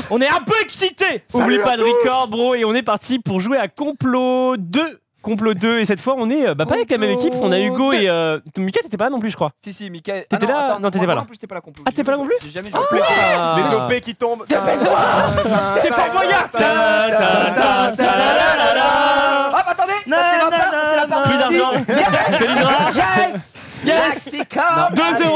On est un peu excités. Oublie pas de record, bro, et on est parti pour jouer à Complot 2. Complot 2, et cette fois on est pas avec la même équipe, on a Hugo et Mika, t'étais pas là non plus, je crois. Si, Mika. T'étais là? Non, t'étais pas là. Non plus, t'étais pas là. Complot. Ah, t'es pas là non plus? J'ai jamais joué. Les OP qui tombent. C'est Fort Boyard. Hop, attendez, ça c'est la part. Plus d'argent. C'est l'Hydra. Yes, c'est comme 2-0.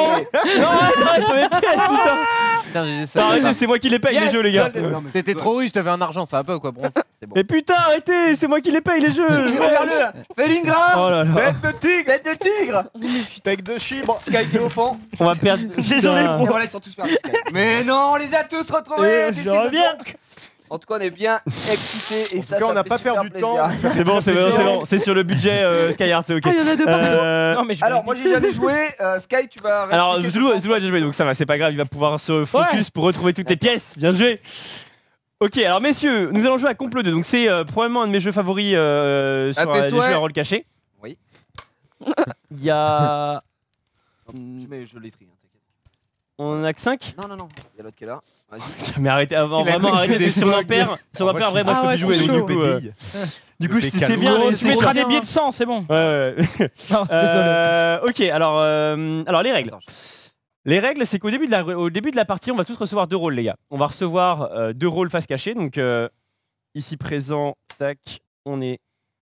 Non, arrête, mes pièces, putain. Putain, j'ai ça. Arrêtez, c'est moi qui les paye les jeux, les gars. T'étais trop riche, t'avais un argent, ça va pas ou quoi, bronze? C'est bon. Mais putain, arrêtez, c'est moi qui les paye les jeux. Regarde-le. Fellingra. Oh là là. Tête de tigre. Steak de chibre. Sky qui est au fond. On va perdre. Désolé, voilà, ils sont tous perdus. Mais non, on les a tous retrouvés. Je reviens. En tout cas, on est bien excités et En tout cas, on n'a pas perdu de temps. C'est bon, c'est bon. C'est sur le budget Skyheart, c'est ok. Ah, il y en a deux partout. Non, mais Alors, moi j'ai jamais joué. Sky, tu vas. Alors, Zulu a déjà joué, donc ça va, c'est pas grave, il va pouvoir se focus pour retrouver toutes les pièces. Bien joué. Ok, alors messieurs, nous allons jouer à Complot 2. Donc, c'est probablement un de mes jeux favoris sur les jeux à rôle caché. Oui. Il y a. Je l'ai tri, t'inquiète. On a que 5. Non, il y a l'autre qui est là. Vas-y. Mais arrêtez, vraiment, arrêtez, si on en perd, après, moi je peux plus jouer. Donc, du coup, c'est bien. Tu mettras des billets de sang, c'est bon. Ouais. Non, désolé. Ok, alors les règles. Les règles, c'est qu'au début de la partie, on va tous recevoir 2 rôles, les gars. On va recevoir 2 rôles face cachée. Donc, ici présent, tac, on est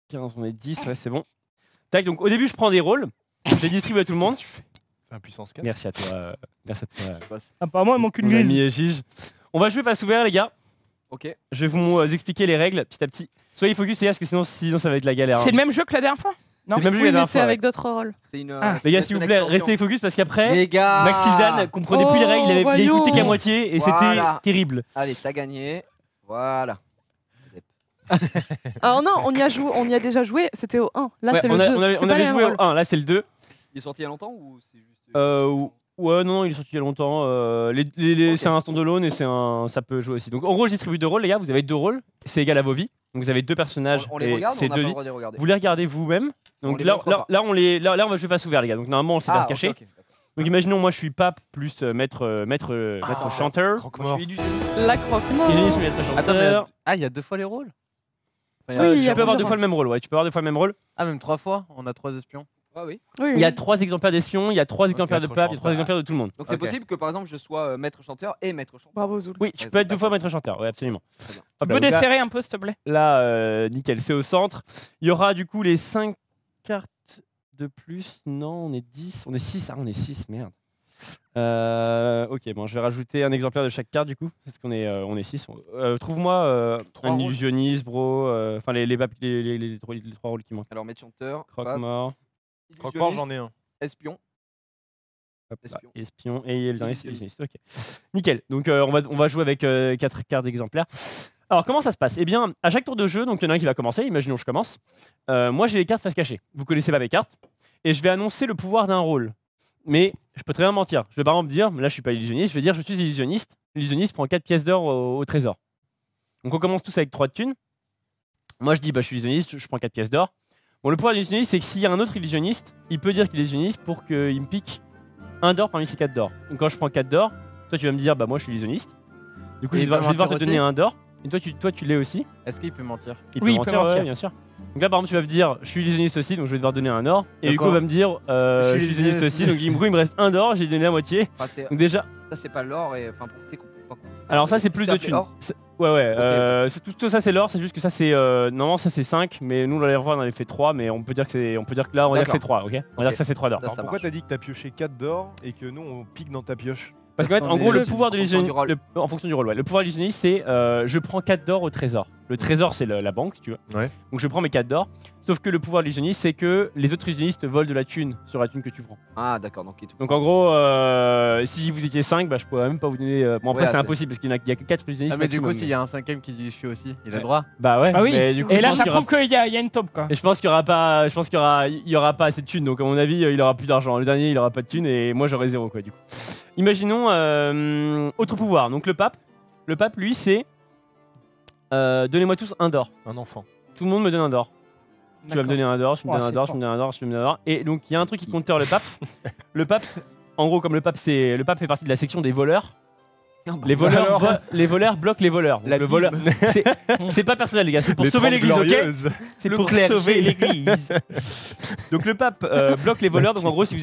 15, on est 10, ouais, c'est bon. Tac, donc au début, je prends des rôles. Je les distribue à tout le monde. Puissance 4. Merci à toi. Merci à toi. Apparemment, il manque une Mon grille. ami Gige. On va jouer face ouvert, les gars. Ok. Je vais vous expliquer les règles petit à petit. Soyez focus, les gars, parce que sinon ça va être la galère. C'est le même jeu que la dernière fois? Non. C'est le même jeu que Oui, la mais dernière c'est fois. avec d'autres rôles. C'est une. Les gars, s'il vous plaît, restez focus parce qu'après, Les gars. Maxildan comprenait plus les règles, il avait écouté qu'à moitié et c'était Voilà. terrible. Allez, t'as gagné. Voilà. Alors non, on y a déjà joué, c'était au 1. Là, Ouais, c'est le 2. on avait joué au 1, là c'est le 2. Il est sorti il y a longtemps ou c'est juste. Ouais, non, il est sorti il y a longtemps. Okay. C'est un standalone et ça peut jouer aussi. Donc en gros, je distribue 2 rôles, les gars. Vous avez 2 rôles, c'est égal à vos vies. Donc vous avez 2 personnages. On les regarde, c'est on a 2 pas le vies. droit de les regarder. Vous les regardez vous-même. Donc là, on va jouer face ouvert, les gars. Donc normalement, on sait pas se cacher. Okay. Donc imaginons, moi je suis pape plus maître chanteur. La croque-mort. Attends, mais il y a 2 fois les rôles? Oui, tu peux avoir 2 fois le même rôle, ouais. Tu peux avoir 2 fois le même rôle. Ah, même 3 fois? On a 3 espions? Ah oui. Il y a 3 exemplaires d'espions, il y a 3 exemplaires de pape, il y a 3 exemplaires de tout le monde. Donc c'est possible que par exemple je sois maître chanteur et maître chanteur. Bravo Zoul. Oui, tu peux être 2 fois maître chanteur, ouais, absolument. Tu peux desserrer un peu, s'il te plaît. Là, nickel, c'est au centre. Il y aura du coup les 5 cartes de plus. Non, on est 10. On est 6. Ah, on est 6, merde. Ok, bon, je vais rajouter un exemplaire de chaque carte du coup, parce qu'on est 6. Trouve-moi un illusionniste, bro. Enfin, les 3 rôles qui manquent. Alors, maître chanteur, croque-mort. Croque-mort, j'en ai un. Espion. Espion et le dernier c'est illusionniste. Ok, nickel. Donc on va jouer avec 4 cartes d'exemplaires. Alors comment ça se passe? Eh bien, à chaque tour de jeu, donc il y en a un qui va commencer. Imaginons je commence. Moi j'ai les cartes face cachée. Vous connaissez pas mes cartes. Et je vais annoncer le pouvoir d'un rôle. Mais je peux très bien mentir. Je vais par exemple dire, là je suis pas illusionniste, je vais dire je suis illusionniste. L'illusionniste prend 4 pièces d'or au trésor. Donc on commence tous avec 3 de thunes. Moi je dis bah je suis illusionniste, je prends 4 pièces d'or. Bon, le pouvoir de l'illusionniste, c'est que s'il y a un autre illusionniste, il peut dire qu'il est illusionniste pour qu'il me pique 1 d'or parmi ces 4 d'or. Donc quand je prends 4 d'or, toi tu vas me dire bah moi je suis illusionniste. Du coup je vais devoir te donner 1 d'or. Et toi tu l'es aussi. Est-ce qu'il peut mentir? Il peut mentir, ouais, bien sûr. Donc là par exemple tu vas me dire je suis illusionniste aussi, donc je vais devoir donner 1 or. Et Hugo va me dire je suis illusionniste aussi, donc il me reste 1 d'or, j'ai donné la moitié. Enfin, donc déjà. Ça c'est pas l'or et enfin c'est alors ça c'est plus de thunes. Ouais. Tout ça c'est l'or, c'est juste que ça c'est normalement ça c'est 5, mais nous la dernière fois on avait fait 3, mais on peut dire que là on va dire que c'est 3, ok? On va dire que ça c'est 3 d'or. Pourquoi t'as dit que t'as pioché 4 d'or et que nous on pique dans ta pioche? Parce qu'en fait, en gros, le pouvoir de l'illusionniste, en fonction du rôle, ouais. Le pouvoir de l'illusionniste, c'est je prends 4 d'or au trésor. Le trésor, c'est la banque, si tu veux. Ouais. Donc je prends mes 4 d'or. Sauf que le pouvoir de l'illusionniste, c'est que les autres illusionnistes volent de la thune sur la thune que tu prends. Ah, d'accord. Donc en gros, si vous étiez 5, bah, je pourrais même pas vous donner. Bon, après, c'est impossible parce qu'il y a que 4 illusionnistes. Ah, mais du coup, s'il y a un 5ème qui dit je suis aussi, il a le droit? Bah ouais. Ah oui. Mais du coup, et là, ça prouve qu'il y a une taupe, quoi. Et je pense qu'il y aura pas assez de thunes. Donc à mon avis, il aura plus d'argent. Le dernier, il aura pas de thunes et moi, j'aurai 0, quoi, du coup. Imaginons autre pouvoir. Donc le pape, lui, c'est donnez-moi tous 1 d'or. Un enfant. Tout le monde me donne 1 d'or. Tu vas me donner 1 d'or, tu me donnes 1 d'or, tu me donnes 1 d'or, tu me donnes 1 d'or. Et donc il y a un truc qui compte le pape. Le pape, en gros, comme le pape fait partie de la section des voleurs, Non, bah, les voleurs, alors les voleurs bloquent les voleurs. Donc, La le voleur, c'est pas personnel, les gars, c'est pour Les sauver 30 l'église, ok? glorieuses. C'est Le pour clergé. sauver l'église. Donc le pape bloque les voleurs. Donc en gros, si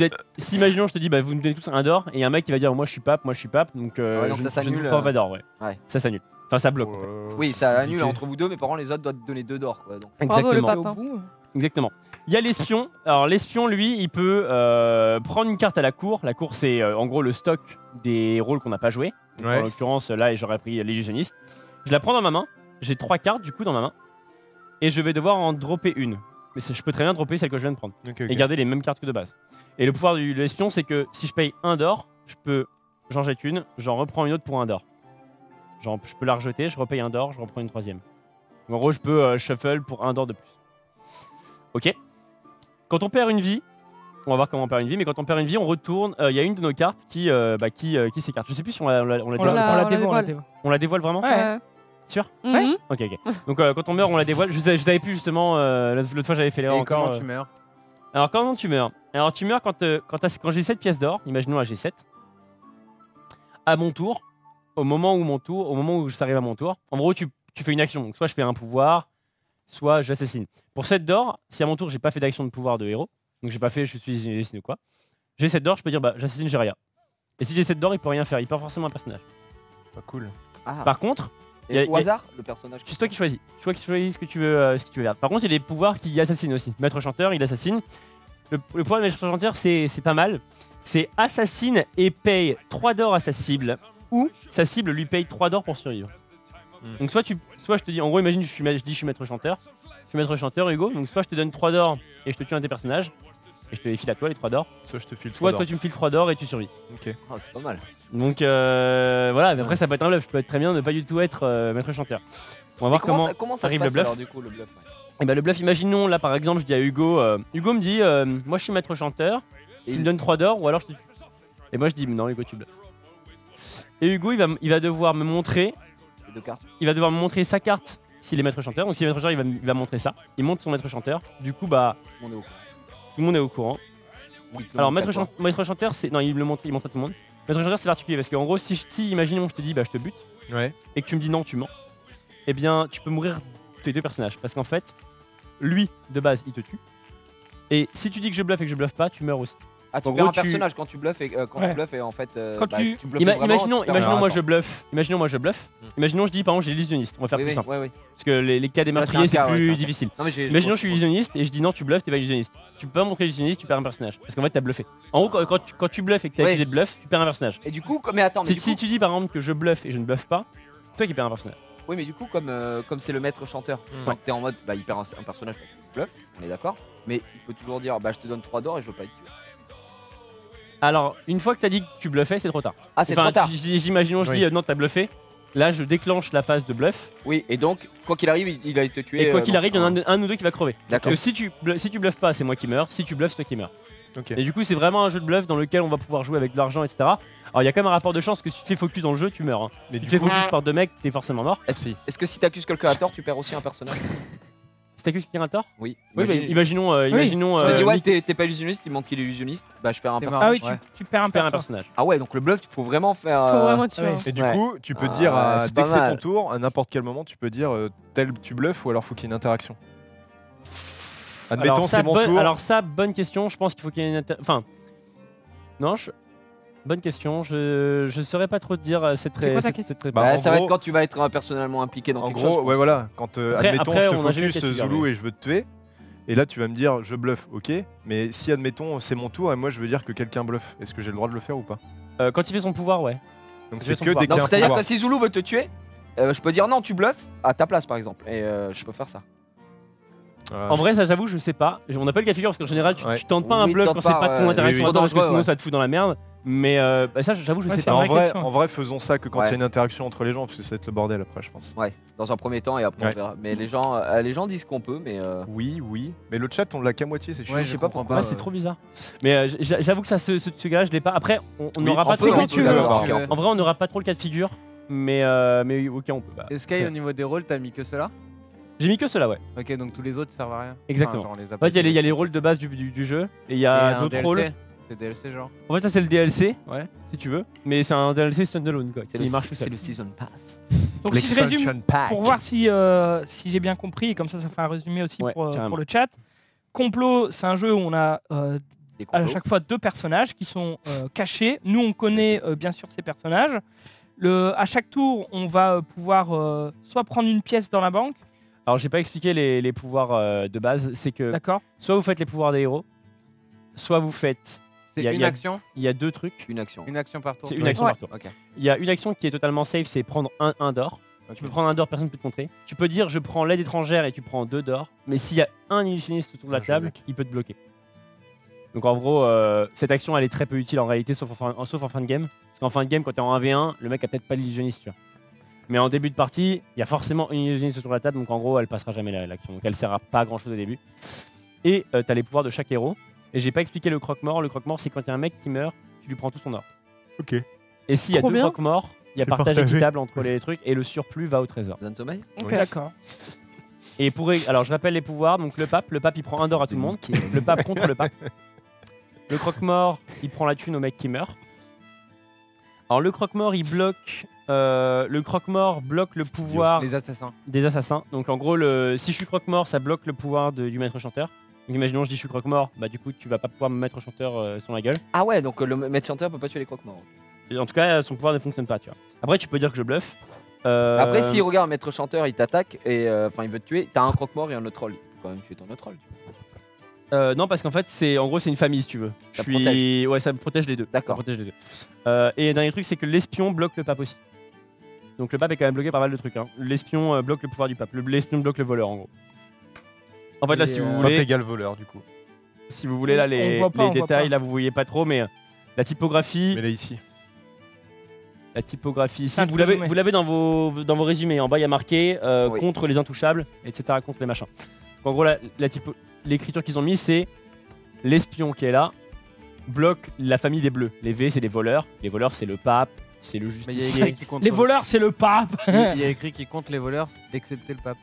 imaginons, je te dis, bah, vous me donnez tous un d'or, et il y a un mec qui va dire, moi je suis pape, donc Ouais, donc je, ça je ne vous s'annule, prends pas d'or, ouais. ouais. Ça s'annule. Enfin, ça bloque. en fait. Oui, ça annule compliqué. entre vous deux, mais par contre, les autres doivent donner 2 d'or. Quoi, donc. Bravo le Exactement. pape. hein. Exactement. Il y a l'espion. Alors l'espion, lui, il peut prendre une carte à la cour. La cour, c'est en gros le stock des rôles qu'on n'a pas joué. Donc, Ouais. En l'occurrence, là, j'aurais pris l'illusionniste. Je la prends dans ma main. J'ai 3 cartes du coup dans ma main. Et je vais devoir en dropper une. Mais je peux très bien dropper celle que je viens de prendre. Ok, ok. Et garder les mêmes cartes que de base. Et le pouvoir de l'espion, c'est que si je paye 1 d'or, j'en jette une, j'en reprends une autre pour 1 d'or. Genre, je peux la rejeter, je repaye 1 d'or, je reprends une troisième. Donc, en gros, je peux shuffle pour 1 d'or de plus. Ok. Quand on perd une vie, on va voir comment on perd une vie, mais quand on perd une vie, on retourne. Il y a une de nos cartes qui s'écarte. Je sais plus si on la On dévoile. la on dévoile. dévoile. On la dévoile vraiment Ouais. Sûr Mhm. Ok, ok. Donc quand on meurt, on la dévoile. Je savais plus justement. L'autre fois, j'avais fait l'erreur Et encore. comment tu meurs? Alors comment tu meurs? Alors tu meurs quand j'ai 7 pièces d'or, imaginons là j'ai 7. À mon tour, au moment où ça arrive à mon tour, en gros tu fais une action. Donc soit je fais un pouvoir, soit j'assassine. Pour 7 d'or, si à mon tour j'ai pas fait d'action de pouvoir de héros, donc j'ai pas fait je suis assassiné ou quoi, j'ai 7 d'or, je peux dire bah j'assassine Jéréa. Et si j'ai 7 d'or, il peut rien faire, il perd forcément un personnage. Pas cool. Ah. Par contre, Et y a- au hasard, le personnage. c'est toi qui choisis. C'est toi qui choisis ce que tu veux faire. Par contre, il y a des pouvoirs qui assassinent aussi. Maître chanteur, il assassine. Le pouvoir de maître chanteur, c'est pas mal. C'est assassine et paye 3 d'or à sa cible. Ou sa cible lui paye 3 d'or pour survivre. Donc soit je te dis, en gros, imagine je dis je suis maître chanteur. Je suis maître chanteur, Hugo. Donc soit je te donne 3 d'or et je te tue un de tes personnages. Et je te les file à toi les 3 d'or. Soit je te file Soit 3 toi tu me files 3 d'or et tu survis. Ok. Ah, c'est pas mal. Donc voilà, mais après ça peut être un bluff. Je peux être très bien ne pas du tout être maître chanteur. On va Mais voir comment ça se arrive passe le bluff. alors, du coup, le bluff ouais. Et bah le bluff, imaginons là par exemple, je dis à Hugo, Hugo me dit, moi je suis maître chanteur, Et tu me donnes 3 d'or ou alors je te tue. Et moi je dis, non Hugo tu bluffes. Et Hugo il va devoir me montrer, les 2 cartes. il va devoir me montrer sa carte s'il est maître chanteur. Donc s'il est maître chanteur, il va montrer ça. Il montre son maître chanteur. Du coup bah On est au courant. tout le monde est au courant. Oui, Alors maître chanteur, c'est non il montre à tout le monde. Maître chanteur c'est particulier parce qu'en gros si imaginons je te dis bah je te bute Ouais. et que tu me dis non tu mens, eh bien tu peux mourir tes 2 personnages parce qu'en fait lui de base il te tue et si tu dis que je bluffe et que je bluffe pas tu meurs aussi. Ah, tu En perds gros, un personnage quand tu bluffes et Ouais. en fait. Quand tu- si bluffes vraiment, Imaginons tu perds. moi Alors, je bluffe. Imaginons moi je bluffe. Imaginons je dis par exemple j'ai l'illusionniste. On va faire Oui, plus oui, simple ouais, ouais. parce que les cas des Là, c'est meurtriers un c'est cas, ouais, plus c'est un cas. difficile. Non, mais Imaginons je suis illusionniste et je dis non tu bluffes t'es pas illusionniste. Tu peux pas montrer l'illusionniste tu perds un personnage parce qu'en fait t'as bluffé. En gros quand tu bluffes et que t'es Ouais. accusé de bluff tu perds un personnage. Et du coup, mais attends, mais du Si coup, tu dis par exemple que je bluffe et je ne bluffe pas, c'est toi qui perds un personnage. oui, mais du coup, comme c'est le maître chanteur, Ouais. t'es en mode, bah, il perd un personnage parce qu'il bluffe, on est d'accord. Mais il peut toujours dire, bah, je te donne 3 d'or et je veux pas être tué. Alors une fois que t'as dit que tu bluffais c'est trop tard. Ah, c'est trop tard. J'imaginons je Oui. dis non t'as bluffé. Là je déclenche la phase de bluff Oui, et donc, quoi qu'il arrive, il va te tuer. et quoi qu'il bon, arrive il y en a un ou deux qui va crever. Parce D'accord. que si tu bluffes pas, c'est moi qui meurs. Si tu bluffes, c'est toi qui meurs. Ok. Et du coup, c'est vraiment un jeu de bluff dans lequel on va pouvoir jouer avec de l'argent, etc. Alors, il y a quand même un rapport de chance que si tu te fais focus dans le jeu, tu meurs. Hein. Mais Si tu du te fais coup, focus par 2 mecs, t'es forcément mort. Est-ce que si t'accuses quelqu'un à tort, tu perds aussi un personnage? Si t'accuses quelqu'un à tort Oui. Oui, mais imaginons. je te dis, ouais, Nick, t'es pas illusionniste, il montre qu'il est illusionniste, bah, je perds un T'es personnage. mort. Ah oui, tu perds un tu perds un personnage. personnage. Ah ouais, donc le bluff, il faut vraiment faire. Faut vraiment tuer. ouais. hein. Et du Ouais. coup, tu peux Ah, dire, c'est dès pas que c'est ton mal. tour, à n'importe quel moment, tu peux dire tel tu bluffes ou alors faut qu'il y ait une interaction. Admettons, Alors, ça, c'est mon tour. Alors, ça, bonne question. Je pense qu'il faut qu'il y ait une. Enfin. Non, bonne question. Je saurais pas trop te dire. C'est très. quoi ta question très- Bah, Bah, en ça va gros- être quand tu vas être personnellement impliqué dans En quelque gros, chose. je ouais, pense. voilà. Quand, admettons, après, je te on a jamais eu focus le cas de figure, Zoulou mais- et je veux te tuer. Et là, tu vas me dire, je bluffe, ok. Mais si, admettons, c'est mon tour et moi, je veux dire que quelqu'un bluffe, est-ce que j'ai le droit de le faire ou pas? Quand il fait son pouvoir, ouais. Donc, J'ai c'est son que pouvoir. dès qu'il y Donc a un c'est-à-dire pouvoir. que si Zoulou veut te tuer, je peux dire non, tu bluffes à ta place par exemple. Et je peux faire ça. Voilà, En vrai, ça, j'avoue, je sais pas. On n'a pas le cas de figure parce qu'en général, tu Ouais. tentes pas un Oui, bluff tente quand c'est pas, pas ton ouais. interaction Oui, oui. dedans, parce que Dangereux, sinon ouais. ça te fout dans la merde. Mais bah, ça, j'avoue, je Ouais, sais c'est pas. vrai. en, vrai, question. en vrai, faisons ça que quand il y Ouais. a une interaction entre les gens, parce que ça va être le bordel après, je pense. Ouais, dans un premier temps et après Ouais. on verra. Mais les gens disent qu'on peut, mais Oui, oui. Mais le chat, on l'a qu'à moitié, c'est chiant. Ouais, je sais pas comprends pourquoi. Ouais, c'est trop bizarre. Mais j'avoue que ça, ce gars-là, je l'ai pas. Après, on Oui, n'aura on pas peut, trop. quand tu veux. En vrai, on n'aura pas trop le cas de figure. Mais ok, on peut. Bah, Sky, au niveau des rôles, t'as mis que cela? J'ai mis que cela, ouais. Ok, donc tous les autres servent à rien. Exactement. Enfin, genre, on les a En pas fait, il y a utilisés. les rôles de base du jeu et il y Et a un d'autres DLC. rôles. C'est DLC genre. En fait, ça c'est le DLC, ouais, si tu veux. Mais c'est un DLC standalone quoi. C'est Qui marche tout c'est seul. le Season Pass. Donc si je résume, L'expansion pack. pour voir si j'ai bien compris, et comme ça fait un résumé aussi Ouais, carrément. pour le chat. Complot, c'est un jeu où on a Des à complots. chaque fois 2 personnages qui sont cachés. Nous, on connaît bien sûr ces personnages. À chaque tour, on va pouvoir soit prendre une pièce dans la banque, Alors, j'ai pas expliqué les pouvoirs de base. C'est que d'accord. soit vous faites les pouvoirs des héros, soit vous faites. C'est Y a- une y a- action. Il y a 2 trucs. Une action. Une action par tour. C'est une Ouais. action Ouais. par tour. Ok. Il y a une action qui est totalement safe, c'est prendre un d'or. Ok. Tu peux prendre un d'or, personne ne peut te contrer. Tu peux dire je prends l'aide étrangère et tu prends 2 d'or. Mais s'il y a un illusionniste autour de la Bien joué, table, mec. il peut te bloquer. Donc en gros, cette action elle est très peu utile en réalité, sauf en fin de game. Parce qu'en fin de game, quand t'es en 1v1, le mec a peut-être pas l'illusionniste, tu vois. Mais en début de partie, il y a forcément une illusionniste autour de la table, donc en gros, elle passera jamais l'action. Donc elle sert à pas grand chose au début. Et t'as les pouvoirs de chaque héros. Et j'ai pas expliqué le croque-mort. Le croque-mort, c'est quand il y a un mec qui meurt, tu lui prends tout son or. Ok. Et s'il y a Trop 2 bien. croque-morts, il y a C'est partage partagé. équitable entre les trucs et le surplus va au trésor. Zone sommeil. Ok. D'accord. Et alors je rappelle les pouvoirs, donc le pape il prend 1 d'or à tout le monde. Le pape contre le pape. Le croque-mort, il prend la thune au mec qui meurt. Alors le croque-mort, il bloque. Le croque-mort bloque le pouvoir Les assassins. des assassins. Donc en gros, si je suis croque-mort, ça bloque le pouvoir du maître chanteur. Donc imaginons je dis je suis croque-mort, bah du coup tu vas pas pouvoir me mettre chanteur sur la gueule. Ah ouais, donc le maître chanteur peut pas tuer les croque-morts. Et en tout cas, son pouvoir ne fonctionne pas, tu vois. Après, tu peux dire que je bluffe. Après, si regarde maître chanteur, il t'attaque et enfin il veut te tuer, t'as un croque-mort et un autre troll. Il peut quand même tuer ton autre troll. Non, parce qu'en fait, en gros, c'est une famille si tu veux. Ça Ouais, ça me protège les deux. D'accord. Ça protège les deux. Et dernier truc, c'est que l'espion bloque le pape aussi. Donc le pape est quand même bloqué par mal de trucs. Hein. L'espion bloque le pouvoir du pape. L'espion bloque le voleur en gros. En fait, là, Et, si vous Pape voulez, égale voleur du coup. si vous voulez là On les, voit pas, les on voit détails, pas. là vous voyez pas trop, mais la typographie, Mais là ici. ici, C'est un vous résumé. l'avez dans vos résumés. En bas, il y a marqué Oui. contre les intouchables, etc. Contre les machins. Donc, en gros, l'écriture qu'ils ont mis, c'est l'espion qui est là bloque la famille des bleus. Les V, c'est les voleurs. Les voleurs, c'est le pape, c'est le Mais il y a justicier. écrit qui compte. Les voleurs, c'est le pape. Il y a écrit qui compte les voleurs, excepté le pape.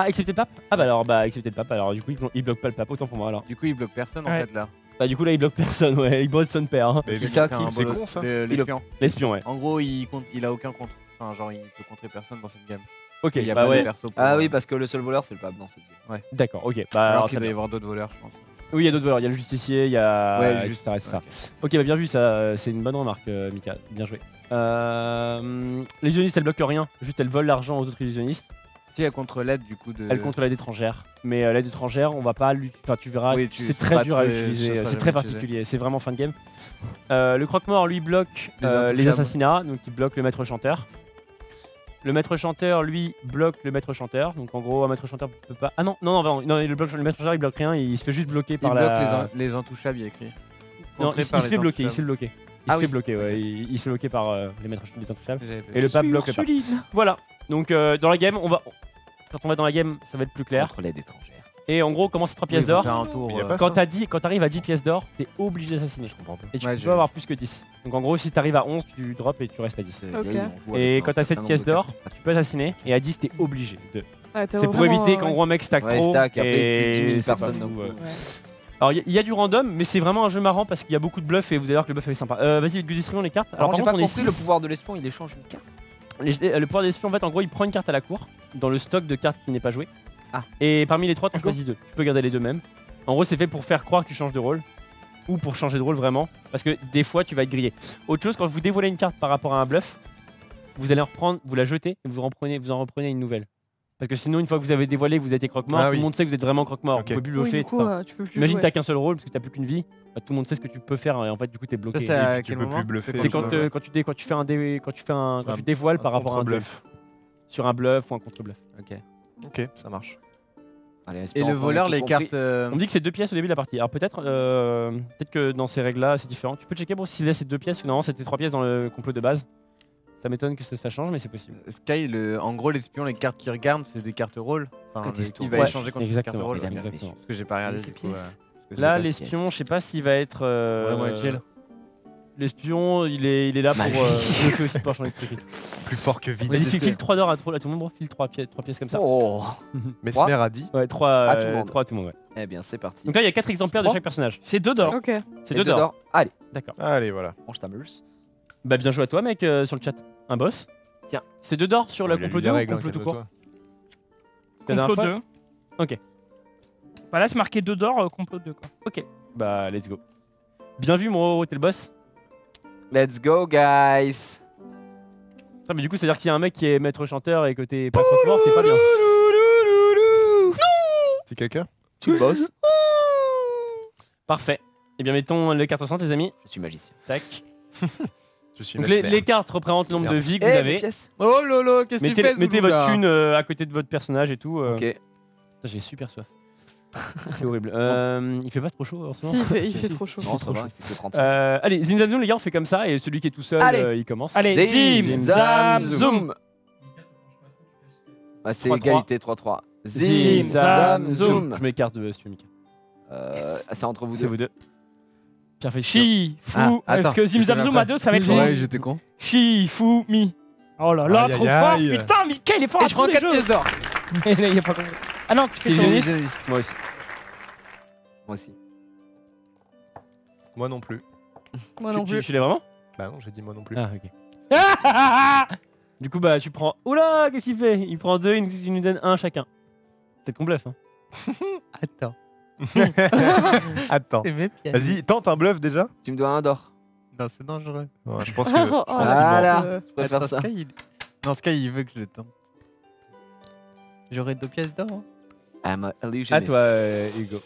Ah, excepté le pape. Ah bah alors, excepté le pape. Alors du coup, il bloque pas le pape. Autant pour moi alors. Du coup, il bloque personne en Ouais. fait là. Bah du coup là, il bloque personne. Ouais, il bloque son père. Hein. Mais Qui ça, C'est un c'est bolos. con, ça. L'espion. L'espion, ouais. En gros, il a aucun contre. Enfin, genre, il peut contrer personne dans cette gamme. Ok. Il y a Bah pas de ouais. perso pour, Ah oui, parce que le seul voleur c'est le pape dans cette game. D'accord. Ok. Bah Alors alors, qu'il très doit y bien. avoir d'autres voleurs, je pense. Oui, il y a d'autres voleurs. Il y a le justicier. Il y a. Ouais, etc., juste. c'est ça. Ok. Ok, bah bien vu ça. C'est une bonne remarque, Mika. Bien joué. Les illusionnistes, elles bloquent rien. Juste, elles volent l'argent aux autres illusionnistes. Si elle contre l'aide du coup de. Elles contre l'aide étrangère. Mais l'aide étrangère, on va pas. Enfin, tu verras. Oui, c'est ce très sera dur à très- utiliser. ce sera C'est jamais très utilisé. particulier. C'est vraiment fin de game. Le croque-mort, lui, bloque Les les intouchables. assassinats. Donc, il bloque le maître chanteur. Le maître chanteur, lui, bloque le maître chanteur. Donc, en gros, un maître chanteur peut pas. Ah non, le maître chanteur, il bloque rien. Il se fait juste bloquer Il par bloque la. les intouchables, il y a écrit. Non, Contré il se par fait les bloquer. Il se fait intouchables. bloquer. Il Ah se fait oui, bloquer, ouais. ok. Il se fait bloquer par les intouchables. J'avais Et le pape bloque le pape. Voilà. Donc, dans la game, quand on va dans la game, ça va être plus clair. Contre l'aide étrangère. Et en gros, comment c'est 3 Oui, pièces il faut d'or faire un tour. Mais y a pas Quand t'arrives à 10 pièces d'or, t'es obligé d'assassiner. Je comprends pas. Et tu Ouais, peux j'ai- pas avoir plus que 10. Donc en gros, si t'arrives à 11, tu drops et tu restes à 10. Ok. Et quand t'as 7 pièces d'or, tu peux assassiner. Et à 10, t'es obligé. Ouais, t'as C'est pour vraiment, éviter qu'en ouais. gros un mec stack Ouais, trop. stack, après, tu et diminues c'est personne pas d'un fou, coup. ouais. Ouais. Alors il y a du random, mais c'est vraiment un jeu marrant parce qu'il y a beaucoup de bluffs et vous allez voir que le bluff est sympa. Vas-y, distribuons les cartes. Alors j'ai par pas contre, on est compris le six. pouvoir de l'espion, il échange une carte. Le pouvoir de l'espion, en fait, en gros, il prend une carte à la cour dans le stock de cartes qui n'est pas joué. Ah. Et parmi les 3, tu en D'accord. choisis 2. Tu peux garder les deux mêmes. En gros, c'est fait pour faire croire que tu changes de rôle ou pour changer de rôle vraiment. Parce que des fois, tu vas être grillé. Autre chose, quand vous dévoilez une carte par rapport à un bluff, vous allez en reprendre, vous la jetez et vous en reprenez une nouvelle. Parce que sinon, une fois que vous avez dévoilé, vous êtes croque-mort, Ah tout oui. le monde sait que vous êtes vraiment croque-mort. Ok. Vous pouvez plus Oui, bluffer, du etc. coup, tu peux plus Imagine jouer. t'as qu'un seul rôle parce que t'as plus qu'une vie, bah, tout le monde sait ce que tu peux faire et en fait du coup t'es bloqué. Ça, c'est à puis tu quel peux moment plus bluffer. C'est quand quand tu dévoiles par rapport à un bluff. bluff. Sur un bluff ou un contre-bluff. Ok. Ok, ça marche. Allez, Et espérons le qu'on ait voleur, tout les compris. cartes. On me dit que c'est 2 pièces au début de la partie. Alors peut-être que dans ces règles là c'est différent. Tu peux checker pour si là c'est 2 pièces ou non, c'était 3 pièces dans le complot de base. Ça m'étonne que ça change mais c'est possible. Sky, en gros, l'espion, les cartes qu'il regarde, c'est des cartes rôle. Enfin, Quand il se il tourne. va Ouais, échanger contre une exactement, carte rôle. mesdames et ok. exactement. Parce que j'ai pas regardé Et du ces coup. pièces. Parce que c'est Là ça. l'espion, je sais pas s'il va être Vraiment utile. l'espion, il est là pour Magie. je le fais aussi pour changer de truc et tout. Plus fort que vide. Vas-y, si file 3 d'or à tout le monde, file 3 pièces comme ça. Oh. Mesmer a dit. Ouais, 3 À tout le monde. 3 à tout le monde, ouais. Eh bien, c'est parti. Donc là, il y a 4 exemplaires de Trois chaque personnage. C'est 2 d'or. Ok. C'est Et 2 d'or. Allez, D'accord. Allez, voilà. mange ta meuse. Bah, bien joué à toi, mec, sur le chat. Un boss. Tiens. C'est 2 d'or sur la Il a lu complot les 2 ou règles, hein, complot tout court? calme-toi. La dernière Complot fois 2. Ok. Bah là, c'est marqué 2 d'or, complot 2. Quoi. Bah, let's go. Bien vu, mon t'es le boss. Let's go, guys. Ah, mais du coup, c'est-à-dire que s'il y a un mec qui est maître chanteur et que t'es pas trop mort, t'es pas bien. C'est quelqu'un? Tu bosses. Parfait. Eh bien, mettons les cartes au centre, les amis. Je suis magicien. Tac. Je suis Donc, Mesmer. les cartes représentent le nombre de vies que vous Eh, avez. mes pièces. Oh lolo, qu'est-ce que tu fais Mettez Zoulou, votre là thune à côté de votre personnage et tout. Ok. Putain, j'ai super soif. C'est horrible. Il fait pas trop chaud en ce Si, moment. il fait trop chaud. Non, ça va, il fait que 35. Allez, Zim Zam Zoom, les gars, on fait comme ça et celui qui est tout seul, Allez. il commence. Allez, zim, zam, zoom. Ah, c'est 3-3. égalité 3-3. Zim, zam, zoom. Je m'écarte de si tu veux, Mika. C'est entre vous C'est deux. vous deux. Pierre fait Chi, fou. Ah, parce attends, que Zim Zam je Zoom sais à 2, ça va être long. Ouais, j'étais con. Chi, fou, mi. Oh là là, Aïe, trop aïe, fort. aïe. Putain, Mika, il est fort Et à je tous prends les 4 jeux. pièces d'or. Il a pas compris. Ah non, tu fais T'es ton illusionniste. Moi aussi. Moi aussi. Moi non plus. Moi non plus. Tu l'as vraiment? Bah non, j'ai dit moi non plus. Ah, ok. Du coup, bah, tu prends. Oula, qu'est-ce qu'il fait? Il prend 2, il nous donne 1 chacun. Peut-être qu'on bluffe, hein. Attends, Attends. c'est mes pièces. Vas-y, tente un bluff déjà. Tu me dois un d'or. Non, c'est dangereux. Ouais, je pense que. Oh, Voilà. Je préfère Attends, ça. Sky, Non, Sky, il veut que je le tente. J'aurai 2 pièces d'or. I'm a À illusionist. toi, Hugo.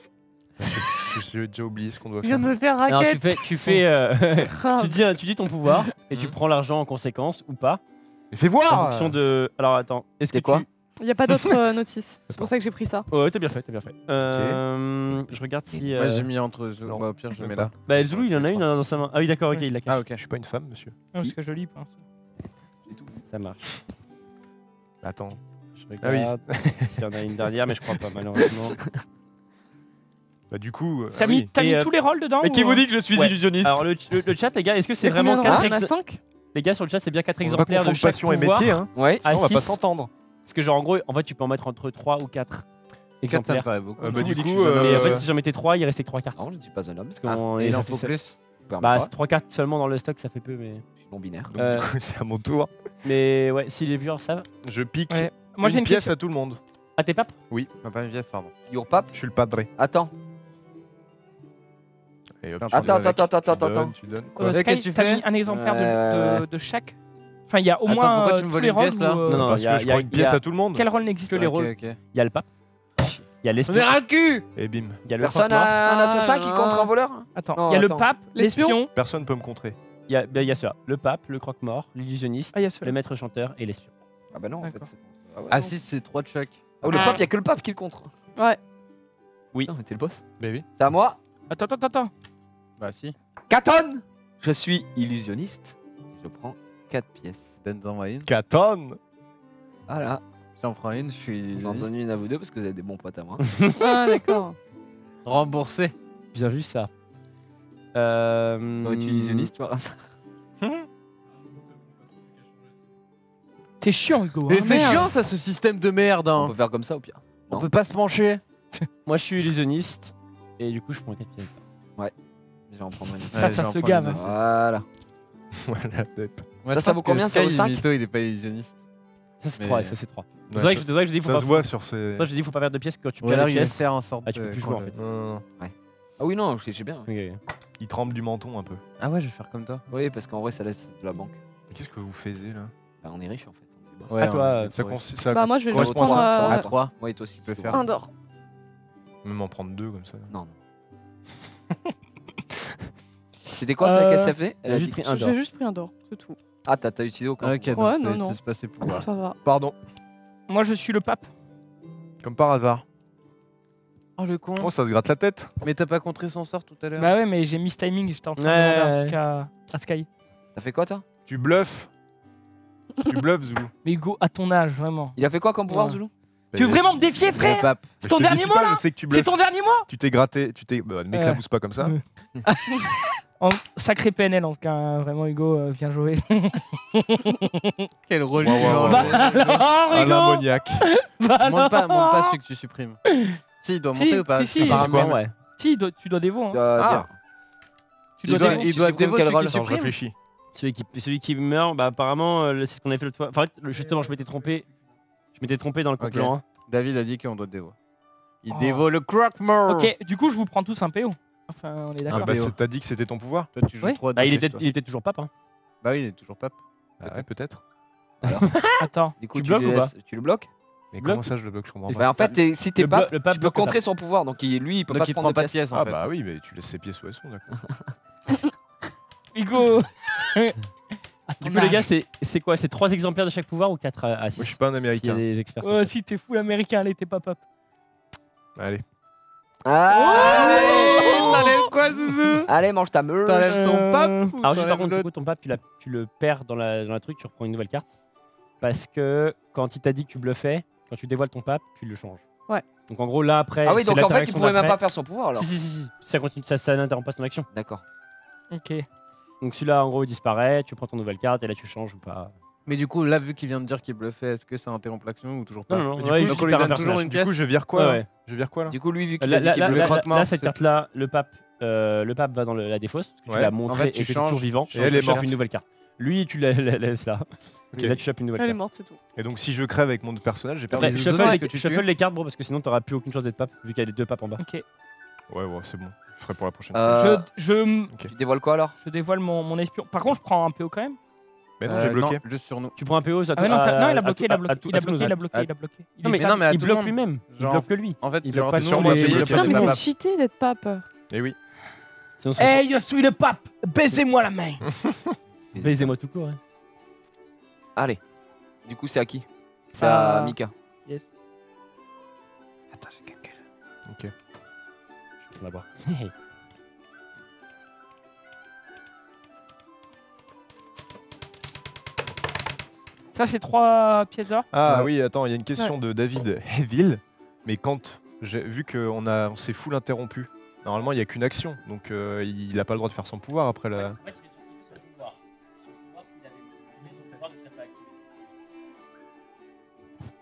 J'ai déjà oublié ce qu'on doit Je viens faire. de me faire Alors, raquette. tu fais tu dis ton pouvoir et tu prends l'argent en conséquence ou pas Mais fais en voir. fonction de. Alors attends, est-ce que C'est quoi? Il n'y a pas d'autres notices. C'est pour ça que j'ai pris ça. Ouais, t'as bien fait, t'as bien fait. Je regarde si. Moi, j'ai mis entre eux. Non. Bah, au pire, je le mets Même là. Bah, Zoulou, il en a une dans sa main. Ah oui, d'accord, ok, il l'a caché. Ah, ok. Je suis pas une femme, monsieur. Parce que je lis pas. Ça marche. Attends. Je Ah oui, regarde s'il y en a une dernière, mais je crois pas, malheureusement. Bah du coup. T'as mis, Et, mis tous les rôles dedans Mais qui ou, vous dit que je suis Ouais. illusionniste? Alors, le chat, les gars, est-ce que c'est Il y a combien vraiment d'entre 4 nous? On a 5 Les gars, sur le chat, c'est bien 4 On va pas exemplaires de confondre chaque passion et pouvoir. métier, hein. Ouais. Sinon, on va pas 6. s'entendre. Parce que, genre, en gros, en fait, tu peux en mettre entre 3 ou 4 4, ça me exemplaires. paraît beaucoup. Bah, Vous du dites coup, que je suis un homme. Mais en fait, euh, si j'en mettais 3, il restait que 3 cartes. Non, je ne suis pas un homme. Parce que Parce je qu'on Et il ça en fait faut ça- plus. Bah, c'est 3 cartes seulement dans le stock, ça fait peu, mais. Je suis non binaire. donc, Euh, du coup, c'est à mon tour. Mais ouais, si les viewers savent. Je pique Ouais. Moi, j'ai une une pièce question. à tout le monde. Ah, t'es pape? Pas une pièce, pardon. Your pap. Je suis le padre. Attends. Et hop, Attends, tu Attends, donnes, attends, attends, tu donnes, attends. tu donnes. Ouais, Sky, qu'est-ce que tu t'as fais mis un exemplaire de chaque. Enfin, il y a au Attends, moins pourquoi tu me tous voles les une rôles pièce, là où, Non, non, Parce y a- que je y a- prends une y pièce a- à tout le monde. Quel rôle n'existe que les Ok, rôles ok. Il y a le pape. Il y a On l'espion. est un cul. Et bim. Il y a le Personne croque-mort. a un assassin qui Ah, contre un voleur? Attends, Non, il y a le attends. pape, l'espion. Personne peut me contrer. Il y a ça. Le pape, le croque-mort, l'illusionniste, Ah, il y a le celui-là. maître chanteur et l'espion. Ah bah non, en fait. D'accord. c'est- Ah ouais, Ah non. si, c'est 3 de chaque. Oh, le Ah. pape, il y a que le pape qui le contre. Ouais. Oui. Non, mais t'es le boss. Mais oui. C'est à moi. Attends. Bah si. Katon. Je suis illusionniste. Je prends 4 pièces. Donne-en moi une. Katon. Voilà. J'en prends une, je suis J'en donne une à vous deux parce que vous avez des bons potes à moi. Ah, d'accord. remboursé. Bien vu ça. Serais-tu illusionniste, toi? T'es chiant, Hugo. Mais hein. c'est merde. chiant ça, ce système de merde. On Hein. peut faire comme ça au pire. On Non. peut pas se pencher. Moi, je suis illusionniste et du coup, je prends 4 pièces. Je vais en prendre une. Ça, ça se gave. Voilà. Voilà. Moi, Ça, je ça pense vaut que combien, ça Sky, vaut 5? il est pas illusionniste. Ça, c'est Mais- 3. Ça, c'est 3. Ouais, C'est vrai que je te dis, faut ça pas. se voit sur ces. Moi, je dis, faut pas faire de pièces quand tu Ou perds alors les il va pièces. faire en sorte. Ah, tu peux plus jouer en qu'on fait. le- Non, Ah oui, non, je sais bien. Ok. il tremble du menton un peu. Ah ouais, je vais faire comme toi. Oui, parce qu'en vrai, ça laisse de la banque. Qu'est-ce que vous faisiez là? Bah, on est riche en fait. On est boss. Ouais, À toi, Ça, ça Bah, moi, je vais juste correspond à prendre ça. À 3. Moi et toi aussi. Tu peux faut faire. voir. un d'or. Même en prendre 2 comme ça. Non, non. C'était quoi ta qu'est-ce que ça fait? Elle a j'ai dit pris un J'ai d'or. juste pris un d'or, c'est tout. Ah, t'as utilisé aucun. Ok, donc Ouais, ça non, va non. se passer pour moi. Ça va. Pardon. Moi, je suis le pape. Comme par hasard. Oh le con. Oh, ça se gratte la tête. Mais t'as pas contré son sort tout à l'heure. Bah ouais, mais j'ai mis timing. J'étais en train de Ouais, demander un ouais. truc à Sky. T'as fait quoi, toi? Tu bluffes. Tu bluffes, Zoulou. Mais Hugo, à ton âge, vraiment. Il a fait quoi comme pouvoir, Ouais. Zoulou? Tu veux vraiment me défier, Le frère? pape. C'est ton dernier mois, là? Je sais que tu C'est bluffes. ton dernier mois? Tu t'es gratté. Tu t'es. Bah, ne m'éclabousse pas comme ça. Sacré PNL en tout cas, hein, vraiment Hugo, bien joué. Quel rôle Ouais, tu ouais, vas ouais. Bah enlever. alors À Hugo l'ammoniaque. Bah Monte pas alors celui que tu supprimes. Si, il doit Si, monter ou pas si, si. Apparemment, ouais. Si, tu dois dévo. Hein. Ah. Tu Il dois doit, dévo. il doit supprimes dévo quel celui rôle qui Attends, je supprime. réfléchis. Celui qui meurt, bah apparemment, c'est ce qu'on avait fait l'autre fois. Enfin, en fait, justement, je m'étais trompé. Je m'étais trompé dans le Ok. complément 1. David a dit qu'on doit dévo. Il Oh. dévo le croque-mort. Ok, du coup, je vous prends tous un PO. Enfin, on est Ah, d'accord. bah, PO. t'as dit que c'était ton pouvoir. Toi, tu joues Oui. trop à Bah, il est Dofus, toi. peut-être toujours pape. Hein. Bah oui, il est toujours pape. Ah ouais, peut-être. Attends. Du coup, Tu tu, bloques le ou pas laisses- tu le bloques. Mais Bloc. comment ça, je le bloque? Je comprends pas. Bah, en fait, si t'es Le pape, le pape tu peux bloque le contrer pape. son pouvoir. Donc lui, il peut Donc pas il te prend prendre pas de de pièces. pièces en Ah fait. bah oui, mais tu laisses ses pièces où elles sont, d'accord. Hugo Du coup, les gars, c'est quoi? C'est 3 exemplaires de chaque pouvoir ou 4 à 6? Moi, je suis pas un S'il y a américain. des experts. Oh, si t'es fou américain, allez, t'es pas pape. Allez. Allez, t'enlèves quoi, Zouzou? Allez, mange ta meule. T'enlèves son pape ou Alors, juste t'enlèves par contre, du l'autre coup, ton pape, tu le perds dans la truc, tu reprends une nouvelle carte. Parce que quand il t'a dit que tu bluffais, quand tu dévoiles ton pape, tu le changes. Ouais. Donc en gros, là, après. Ah oui, c'est donc en fait, il l'interaction pouvait même d'après. pas faire son pouvoir alors. Si. Ça continue, ça n'interrompt pas ton action. D'accord. Ok. Donc celui-là, en gros, il disparaît, tu prends ton nouvelle carte et là, tu changes ou pas. Mais du coup, là, vu qu'il vient de dire qu'il bluffait, est-ce que ça interrompt l'action ou toujours pas? Non, non, Mais non. du ouais, coup, il Donc on lui perd un donne toujours personnage. une Du pièce. coup, je vire quoi Ouais, là ouais. Je vire quoi là? Du coup, lui, vu qu'il Là, a dit là, qu'il là, bloque. là, croque-mort, là, cette c'est- carte-là, le pape va dans la défausse, parce que tu Ouais. l'as montré En fait, tu et que tu es changes, toujours vivant. et elle est tu chopes morte. une nouvelle carte. Lui, tu la laisses là. Ok. Et là, tu chopes une nouvelle Elle est carte. morte, c'est tout. Et donc, si je crève avec mon personnage, j'ai perdu. Après, les shuffle autres, les, est-ce que tu shuffle tues les cartes, bro, parce que sinon, t'auras plus aucune chance d'être pape, vu qu'il y a les 2 papes en bas. Ok. Ouais, c'est bon. Je ferai pour la prochaine fois. Je Tu dévoiles quoi alors? dévoile mon espion. Par contre, je prends un PO quand même. Mais non, j'ai bloqué. Non, juste sur nous. Tu prends un PO, ça Ah, mais non, non, il a à bloqué, tout- il a à bloqué, tout- il a à tous nos bloqué, il a actes. bloqué, il a bloqué. Il Non, est mais, pas- non, mais à il tout le bloque monde. lui-même. Il Genre- bloque que lui. En fait, Il genre, bloque pas t'es nous, sur moi, mais payé, il bloque tu pas Putain, n'es mais tout le pas c'est monde. pape. cheaté d'être pape. Et oui. Sinon, c'est Hey, je suis le pape. Baisez-moi la main. baisez-moi tout court. hein. Allez. Du coup, c'est à qui? C'est Ah. à Mika. Yes. Attends, j'ai calculé. Ok. On va voir. Ça, c'est 3 pièces d'or. Ah Ouais. oui, attends, il y a une question de David Heville. Mais quand j'ai vu on s'est full interrompu, normalement il n'y a qu'une action, donc il n'a pas le droit de faire son pouvoir après la. En fait, il fait son pouvoir. Son pouvoir, s'il avait fait son pouvoir, ne serait pas activé.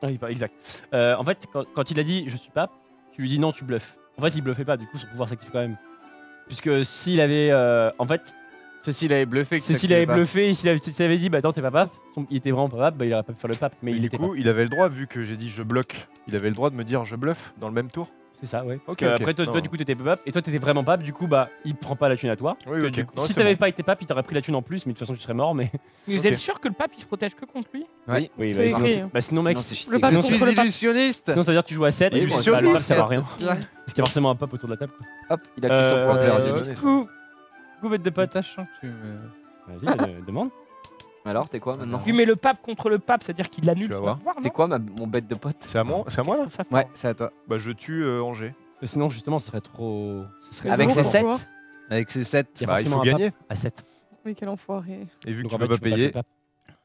Ah oui, pas exact. En fait, quand il a dit je suis pape, tu lui dis non, tu bluffes. En fait, il bluffait pas, du coup, son pouvoir s'active quand même. Puisque s'il avait. En fait, C'est s'il avait bluffé. que c'est ça s'il avait activait pas. bluffé, s'il avait dit bah non, t'es pas pape, il était vraiment pas pape, bah il aurait pas pu faire le pape, mais il du était coup, pas. il avait le droit, vu que j'ai dit je bloque, il avait le droit de me dire je bluffe dans le même tour. C'est ça, ouais. Parce Ok, que ok. après, toi, Non. du coup, t'étais pape, et toi, t'étais vraiment pape, du coup, bah il prend pas la thune à toi. Oui, Parce que ok. du coup, Non, si c'est t'avais bon. pas été pape, il t'aurait pris la thune en plus, mais de toute façon, tu serais mort, mais. Mais vous Ok. êtes sûr que le pape, il se protège que contre lui? Oui. Oui, C'est sinon, écrit. sinon, mec, Sinon, c'est cheaté. Le pape Je Sinon, contre suis le pape. illusionniste. sinon, ça veut dire que tu joues à 7, et Illusionniste. le pape, ça sert à rien. Ouais. Parce qu'il y a forcément un pape autour de la table. quoi. Hop, il a tué son pouvoir de Euh, illusionniste. Coucou, bête de pote. Tâchant que tu me- Vas-y, demande. Alors, t'es quoi maintenant? Oui, mais le pape contre le pape, c'est-à-dire qu'il annule Tu vas son voir. pouvoir, non? T'es quoi, mon bête de pote? C'est à moi là Ça fait- Ouais, c'est à toi. Bah je tue Angers. Mais sinon, justement, ce serait trop. Ce serait Avec Pourquoi ses 7? pourquoi Avec ses 7. Il y a Bah, il forcément faut un pape gagner. à 7. Mais quel enfoiré. Et vu que Donc tu en peux fait, pas tu peux payer, jouer pape.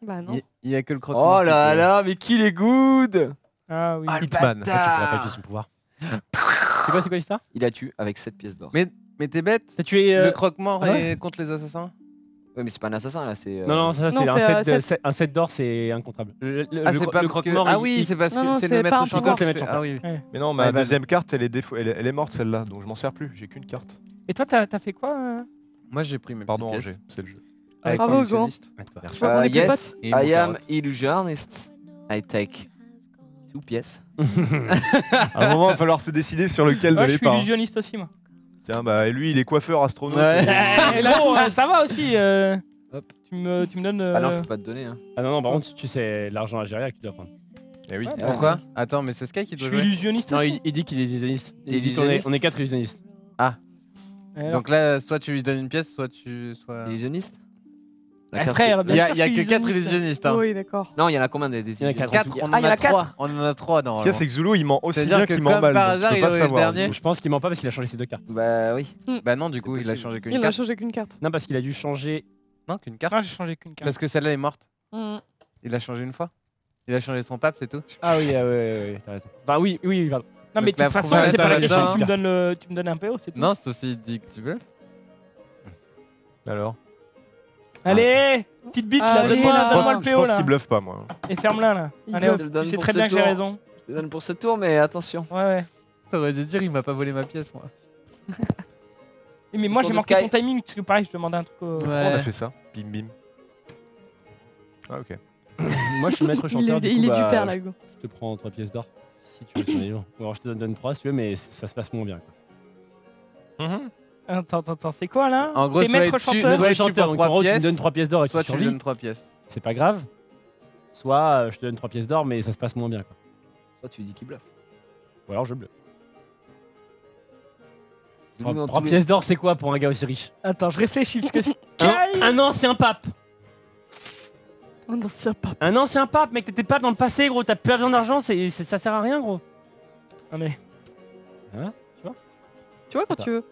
Bah non. Il y a que le croque-mort. Oh qui là peut- là, mais qu'il est good! Ah oui. Ah, le Hitman. En fait, tu pourras pas bâtard! utiliser son pouvoir. C'est quoi l'histoire? Il a tué avec 7 pièces d'or. Mais t'es bête. T'as tué. Le croque-mort ouais. est contre les assassins. Ouais, mais c'est pas un assassin là, c'est. Non, non, ça, Non, c'est un c'est, set de- un set d'or, c'est incontrable. Ah, c'est pas le parce que... croque-mort. Ah oui, c'est parce Non, que non, c'est c'est le pas maître un chanteur. pouvoir. qui fait- Ah oui. mais non, ma Ouais, bah, deuxième carte, elle est morte celle-là, donc je m'en sers plus. J'ai qu'une carte. Et toi, t'as fait quoi Moi, j'ai pris mes Pardon petites Angers, pièces. c'est le jeu. Avec Bravo, mon Hugo. illusionniste. Tu vois qu'on est plus Yes, Et I mon am carotte. illusionist. I take 2 pièces. À un moment, il va falloir se décider sur lequel Moi, je d'aller suis pas. illusionniste aussi, moi. Tiens, bah lui, il est coiffeur astronaute. Ouais. Eh, gros, ça va aussi. Hop. Tu me donnes. Ah non, je peux pas te donner. Hein. Ah non, non, par contre, tu sais, l'argent algérien que tu dois prendre. Eh oui. Ouais, Pourquoi Attends, mais c'est Sky qui Je doit suis jouer. illusionniste Non, aussi. il dit qu'il est illusionniste. T'es Il dit qu'on illusionniste on est 4 illusionnistes. Alors, Donc là, soit tu lui donnes une pièce, soit tu... Illusionniste? eh, frère, Il bien y a, sûr il y a je que suis 4 illusionniste. illusionnistes. Hein. Oui, d'accord. Non, il y en a combien des Il y en a illusionnistes? 4, on Ah, en il y en a a 4. 3. On en a 3 Ce qu'il y a, normalement. c'est que Zulu, il ment aussi C'est-à-dire bien que qu'il ment comme mal. par donc je hasard, peux il pas aurait eu le savoir. dernier. Je pense qu'il ment pas parce qu'il a changé ses 2 cartes. Bah oui. Bah non, du coup, il a possible. changé qu'une Il n'a carte. changé qu'une carte. Non, parce qu'il a dû changer. Non, qu'une carte. Non, j'ai changé qu'une carte. Parce que celle-là est morte. Mm. Il a changé une fois. Il a changé son pape, c'est tout. Ah oui, ouais, t'as raison. Bah oui, oui, pardon. Non, mais de Donc la toute façon, prochaine c'est pas la étape question. là-dedans. Tu me donnes un PO, c'est tout. Non, c'est aussi dit que tu veux. Alors Allez, petite bite là, Allez, donne-moi là. donne-moi le Je PO pense là. qu'il bluffe pas, moi. Et ferme-la là. Il Allez bluffe. hop, Je te le donne tu sais pour très ce bien que j'ai tour. raison. Je te donne pour ce tour, mais attention. Ouais. T'aurais dû dire, il m'a pas volé ma pièce, moi. Mais moi Tour j'ai de marqué Sky. ton timing parce que pareil, je demandais un truc. Pourquoi on a fait ça? Bim bim. Ah, ok. Moi, je suis maître chanteur. Il est coup, du bah, père là, Hugo. Je te prends 3 pièces d'or si tu veux sur les jours. Ou alors je te donne 3 si tu veux, mais ça se passe moins bien. Quoi. Attends, c'est quoi là? En gros, T'es soit maître tu- chanteur. soit- Maître tu chanteur, prends donc en gros, tu me 3 donnes 3 pièces d'or et Soit tu tu lui survis. donnes 3 pièces. C'est pas grave. Soit je te donne 3 pièces d'or, mais ça se passe moins bien. Quoi. Soit tu lui dis qu'il bluffe. Ou alors je bluffe. Nous, dans 3 tous les- pièces d'or, c'est quoi pour un gars aussi riche? Attends, je réfléchis parce que Sky. Un ancien pape. Un ancien pape. Un ancien pape, mec, t'étais pape dans le passé, gros. T'as plus besoin d'argent, ça sert à rien, gros. Allez. Tu vois quand Attends. tu veux.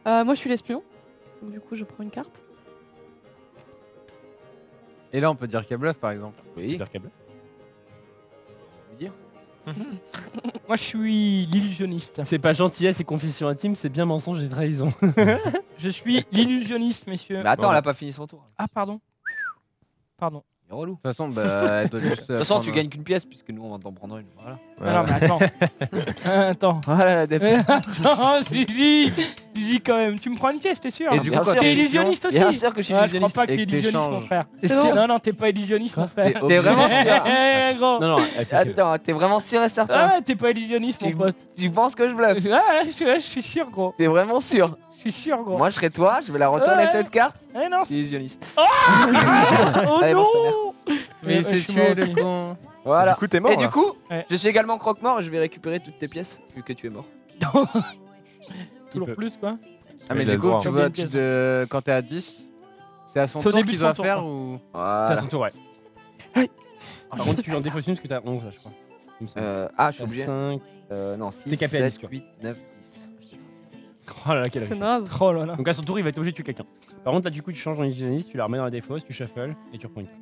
Moi je suis l'espion. Donc, du coup je prends une carte. Et là, on peut dire qu'il y a bluff, par exemple. Oui. Moi je suis l'illusionniste. C'est pas gentillesse et confession intime, c'est bien mensonge et trahison. Je suis l'illusionniste, messieurs. Mais attends, Bon. elle a pas fini son tour. Ah, pardon. Pardon. Il est relou. De toute façon, bah, elle doit juste. De toute façon, tu gagnes qu'une pièce puisque nous on va t'en prendre une. Voilà. Ah, non, mais attends. Attends. Voilà la défaite. Attends, Gigi, quand même. Tu me prends une pièce, t'es sûr? Et du Bien coup, sûr, quand T'es t'es illusionniste aussi? Bien sûr que je suis Ah, je crois illusionniste. pas que Et t'es que illusionniste, mon t'échanges. frère. T'es C'est sûr Non, non, t'es pas illusionniste, mon frère. T'es vraiment sûr Gros. Non, non, elle fait ce- Attends, t'es vraiment sûr et certain Ah ouais, t'es pas illusionniste, mon tu, pote. tu penses que je bluffe? Ouais, je suis sûr, gros. T'es vraiment sûr? Je suis sûr, gros. Moi je serais toi, je vais la retourner Ouais. cette carte. Eh non. Je suis illusionniste. Oh Allez, mange ta non. Mais Ouais, c'est je suis mort tué, le aussi. con. Voilà. Du coup, t'es mort. Et là. du coup, Ouais. je suis également croque-mort et je vais récupérer toutes tes pièces vu que tu es mort. Toujours peut. plus, quoi. Ah, mais Il a du le coup, droit. tu Combien vois, de pièces quand t'es à 10, c'est à son C'est au tour début qu'il de son doit tour, faire quoi. ou. C'est Voilà. à son tour, ouais. Par contre, tu en défausses une parce que t'as 11 là, je crois. Il me semble. Ah, je suis T'as obligé. 5. Non, 6, T'es capé à 10, 7, quoi. 8, 9, 10. Oh là là, quelle C'est abus. naze. Oh là là. Donc à son tour, il va être obligé de tuer quelqu'un. Par contre, là, du coup, tu changes en illusionniste, tu la remets dans la défausse, tu shuffles et tu reprends une carte.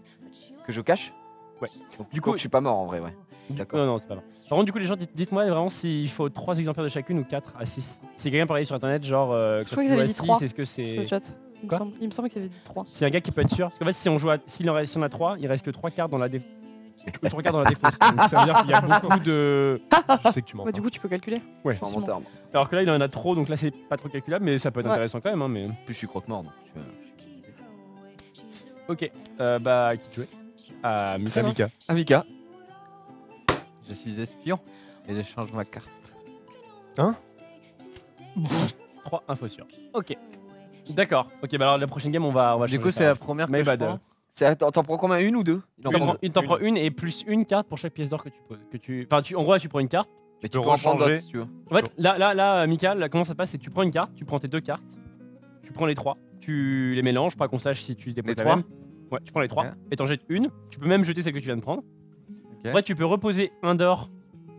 Que je cache? Ouais. Donc, Du coup- je suis pas mort en vrai, ouais. D'accord. Non, non, c'est pas vrai. Par contre, du coup, les gens, dites-moi vraiment s'il faut 3 exemplaires de chacune ou 4 à 6. Si quelqu'un parlait sur internet, genre, quand crois tu qu'ils joues avaient à dit 6, 3 est-ce que Sur le c'est. chat. Quoi Il me semble qu'il avait dit 3. C'est un gars qui peut être sûr. Parce qu'en fait, si on joue à... si on a 3, il reste que 3 cartes dans la défausse. 3 cartes dans la défausse. Donc ça veut dire qu'il y a beaucoup de. Je sais que tu mens. Bah, du coup, tu peux calculer. Ouais. Je suis un menteur, moi. Alors que là, il en a trop, donc là, c'est pas trop calculable, mais ça peut être Ouais. intéressant quand même. Hein, mais... En plus, je suis croque-mort. Donc, Ok. Bah, qui tu es Mika. C'est Mika. Amika. Je suis espion et je change ma carte. 3 infos sûres. Ok. D'accord. Ok, bah alors la prochaine game, on va Du changer coup, ça. c'est la première que My je bad. prends. T'en prends combien? Une ou deux? Il en T'en prend prends- deux. T'en prends une et plus une carte pour chaque pièce d'or que tu poses. Enfin, en gros, là, tu prends une carte. Mais Tu tu peux peux en prendre rechanger. d'autres si tu veux. En fait, là, Mika, là, comment ça se passe, c'est que tu prends une carte, tu prends tes 2 cartes, tu prends les 3, tu les mélanges, pas qu'on sache si tu déposes Les la trois même. Ouais, tu prends les 3 Ok. et t'en jettes une. Tu peux même jeter celle que tu viens de prendre. Ok. Après, tu peux reposer un d'or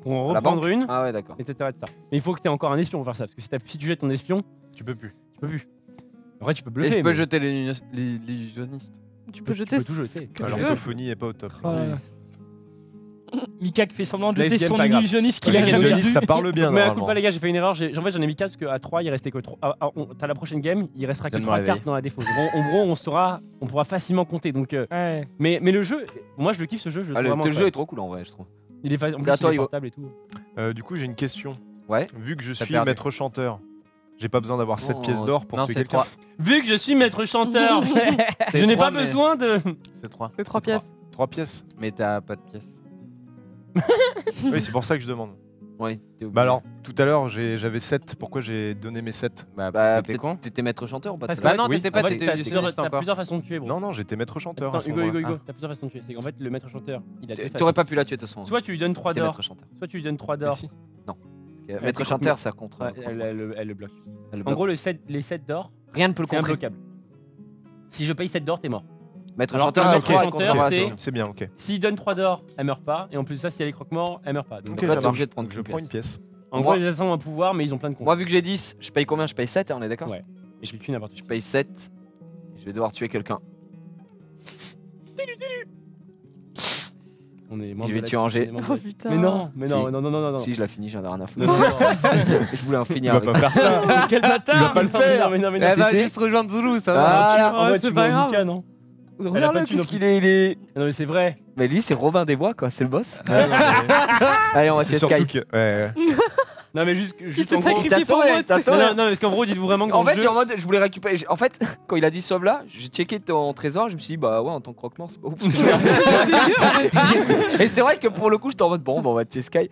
pour en À la reprendre banque une, Ah ouais, d'accord. etc., etc. Mais il faut que tu aies encore un espion pour faire ça, parce que si tu jettes ton espion, Tu peux plus. tu peux plus. En vrai, tu peux Et bluffer. je peux mais- jeter l'illusionniste. Tu peux Tu jeter peux tout jeter. ce que Alors, tu veux. l'orthophonie est pas au top. Oh là là. Mika qui fait semblant de Laisse jeter game, son pas grave. illusionniste qu'il Ok, a les jamais illusionnistes, vu. ça parle bien. Mais à coup normalement. pas les gars, j'ai fait une erreur. En fait, j'en ai mis 4 parce qu'à 3, il restait que 3. T'as la prochaine game, il restera que Viens de me 3 réveiller. cartes dans la défausse. En gros, on pourra facilement compter. Donc, Ouais. mais le jeu, moi je le kiffe ce jeu. Je le Ah, trouve vraiment le jeu est incroyable. trop cool en vrai, je trouve. Il est en C'est plus, à toi, il est Hugo. portable et tout. Du coup, j'ai une question. Ouais. Vu que je T'as suis perdu. maître chanteur, j'ai pas besoin d'avoir 7 Oh, pièces d'or pour Non, tuer c'est quelqu'un. 3. Vu que je suis maître chanteur, je n'ai pas besoin de. C'est 3. C'est 3 pièces. 3 pièces. Mais t'as pas de pièces. Oui, c'est pour ça que je demande. Ouais, t'es obligé. Bah alors, tout à l'heure, j'avais 7. Pourquoi j'ai donné mes 7? Bah, Bah, parce que t'es peut-être con. t'étais maître chanteur ou pas? Parce tout à Bah l'heure non, Oui. t'étais En pas, fait, t'étais t'as illusionniste t'as encore. plusieurs façons de tuer, bro. Non, non, j'étais maître chanteur. à Attends, ce Hugo, moment-là. Hugo, t'as plusieurs façons de tuer. C'est qu'en fait, le maître chanteur, il a deux T'aurais façons. pas pu la tuer de toute façon. Soit tu lui donnes 3 T'es d'or, maître chanteur. soit tu lui donnes 3 Mais d'or. si. Maître t'es chanteur, ça contre. Ouais, elle le bloque. Elle En bloque. gros, les 7 d'or, Rien ne peut le c'est contrer. imbloquable. Si je paye 7 d'or, t'es mort. Maître Alors chanteur, que c'est maître 3 chanteur, contre c'est- c'est. C'est bien, ok. S'il donne 3 d'or, elle meurt pas. Et en plus de ça, si elle est croque-mort, elle meurt pas. Donc, Ok, là, ça t'es marche. obligé de prendre Je une prends pièce. une pièce. en Moi- gros, les assassins ont un pouvoir, mais ils ont plein de comptes. Moi, vu que j'ai 10, je paye combien? Je paye 7, on est d'accord? Ouais. Et tu tues n'importe qui. Je paye 7. Je vais devoir tuer quelqu'un. On est moins Je vais relax, tuer Angers. on est moins Oh relax. putain. Mais non, mais non, Si. non, non, non, non. Si, je la finis, j'en ai rien à foutre. Non, non, non. Je voulais en Il finir va avec. pas faire ça. Quel bâtard. Il va pas le faire. Mais non, mais non, Elle mais va non. juste rejoindre Zulu, ça Ah, va. là, En vrai, c'est tu pas vas au grave. Mika, non? Regarde-le, pas de thune, qu'est-ce qu'il est. Non, mais c'est vrai. Mais lui, c'est Robin des Bois, quoi. C'est le boss. Ouais, non, mais Allez, on va c'est tuer surtout Sky. que. Ouais. Non, mais juste s'est en gros. sacrifié T'as pour sauvé, moi, t'as tu sais. sauvé. Non, non, parce qu'en gros, dites-vous vraiment que dans En le fait, jeu. en mode, je voulais récupérer. En fait, quand il a dit sauve là, j'ai checké ton trésor. Je me suis dit, bah ouais, en tant que croque-mort, c'est pas ouf. ce que je vais faire. Et c'est vrai que pour le coup, j'étais en mode, bon, bah, on va tuer Sky.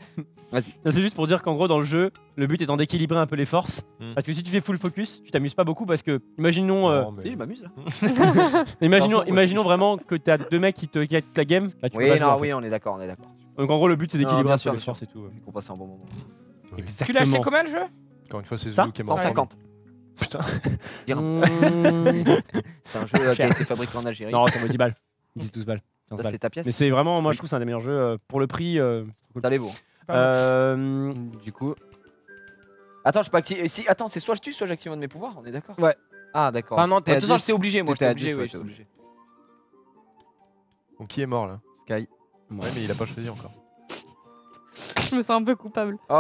Vas-y. Non, c'est juste pour dire qu'en gros, dans le jeu, le but étant d'équilibrer un peu les forces. Parce que si tu fais full focus, tu t'amuses pas beaucoup parce que, imaginons, Non, mais- Si, je m'amuse là. imaginons vraiment que t'as deux mecs qui te quittent la game. Bah, tu peux Oui, pas jouer, en non, fait. oui, on est d'accord, on est d'accord. Donc en gros, le but c'est Non, d'équilibrer bien un peu sûr, les bien forces et tout. Qu'on passe un bon moment. Oui. Tu l'as acheté combien le jeu? Encore une fois, c'est Ça Zulu qui est mort. 150. Putain. Mmh. C'est un jeu qui a Cher. été fabriqué en Algérie. Non, ça vaut 10 balles. 10-12 balles. 15 Ça, balles. c'est ta pièce. Mais c'est vraiment, moi je trouve que c'est un des meilleurs jeux pour le prix. Ça les vaut. Du coup, Attends, je peux activer. Si, attends, c'est soit je tue, soit j'active un de mes pouvoirs, on est d'accord? Ouais. Ah, d'accord. Enfin, non, t'es De à toute façon, 10. j'étais obligé, moi, T'étais j'étais à obligé, 10, oui, ouais, j'étais obligé. Donc qui est mort là? Sky. Ouais, mais il a pas choisi encore. Je me sens un peu coupable. Oh,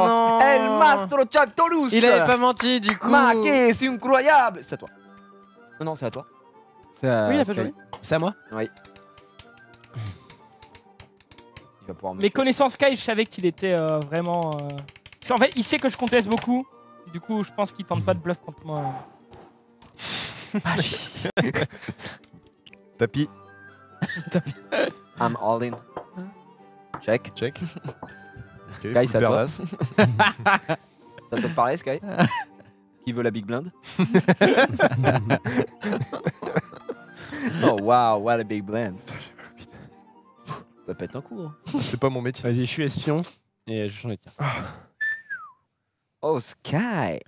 non. El Mastro Chantolus. Il avait pas menti, du coup. Ma que c'est incroyable. C'est à toi. Non, c'est à toi. C'est à Oui, il a pas Sky. joué. C'est à moi. Il va pouvoir me Mais tuer. connaissant Sky, je savais qu'il était vraiment. Parce qu'en fait, il sait que je conteste beaucoup. Du coup, je pense qu'il tente pas de bluff contre moi. Tapis. I'm all in. Check. Check. Ok, Sky, full c'est à toi. perdasse. Ça te parler, Sky? Qui veut la big blind? Oh wow, what a big blind. Ça pète un coup. Hein. C'est pas mon métier. Vas-y, je suis espion et je change de carte. Oh, Sky.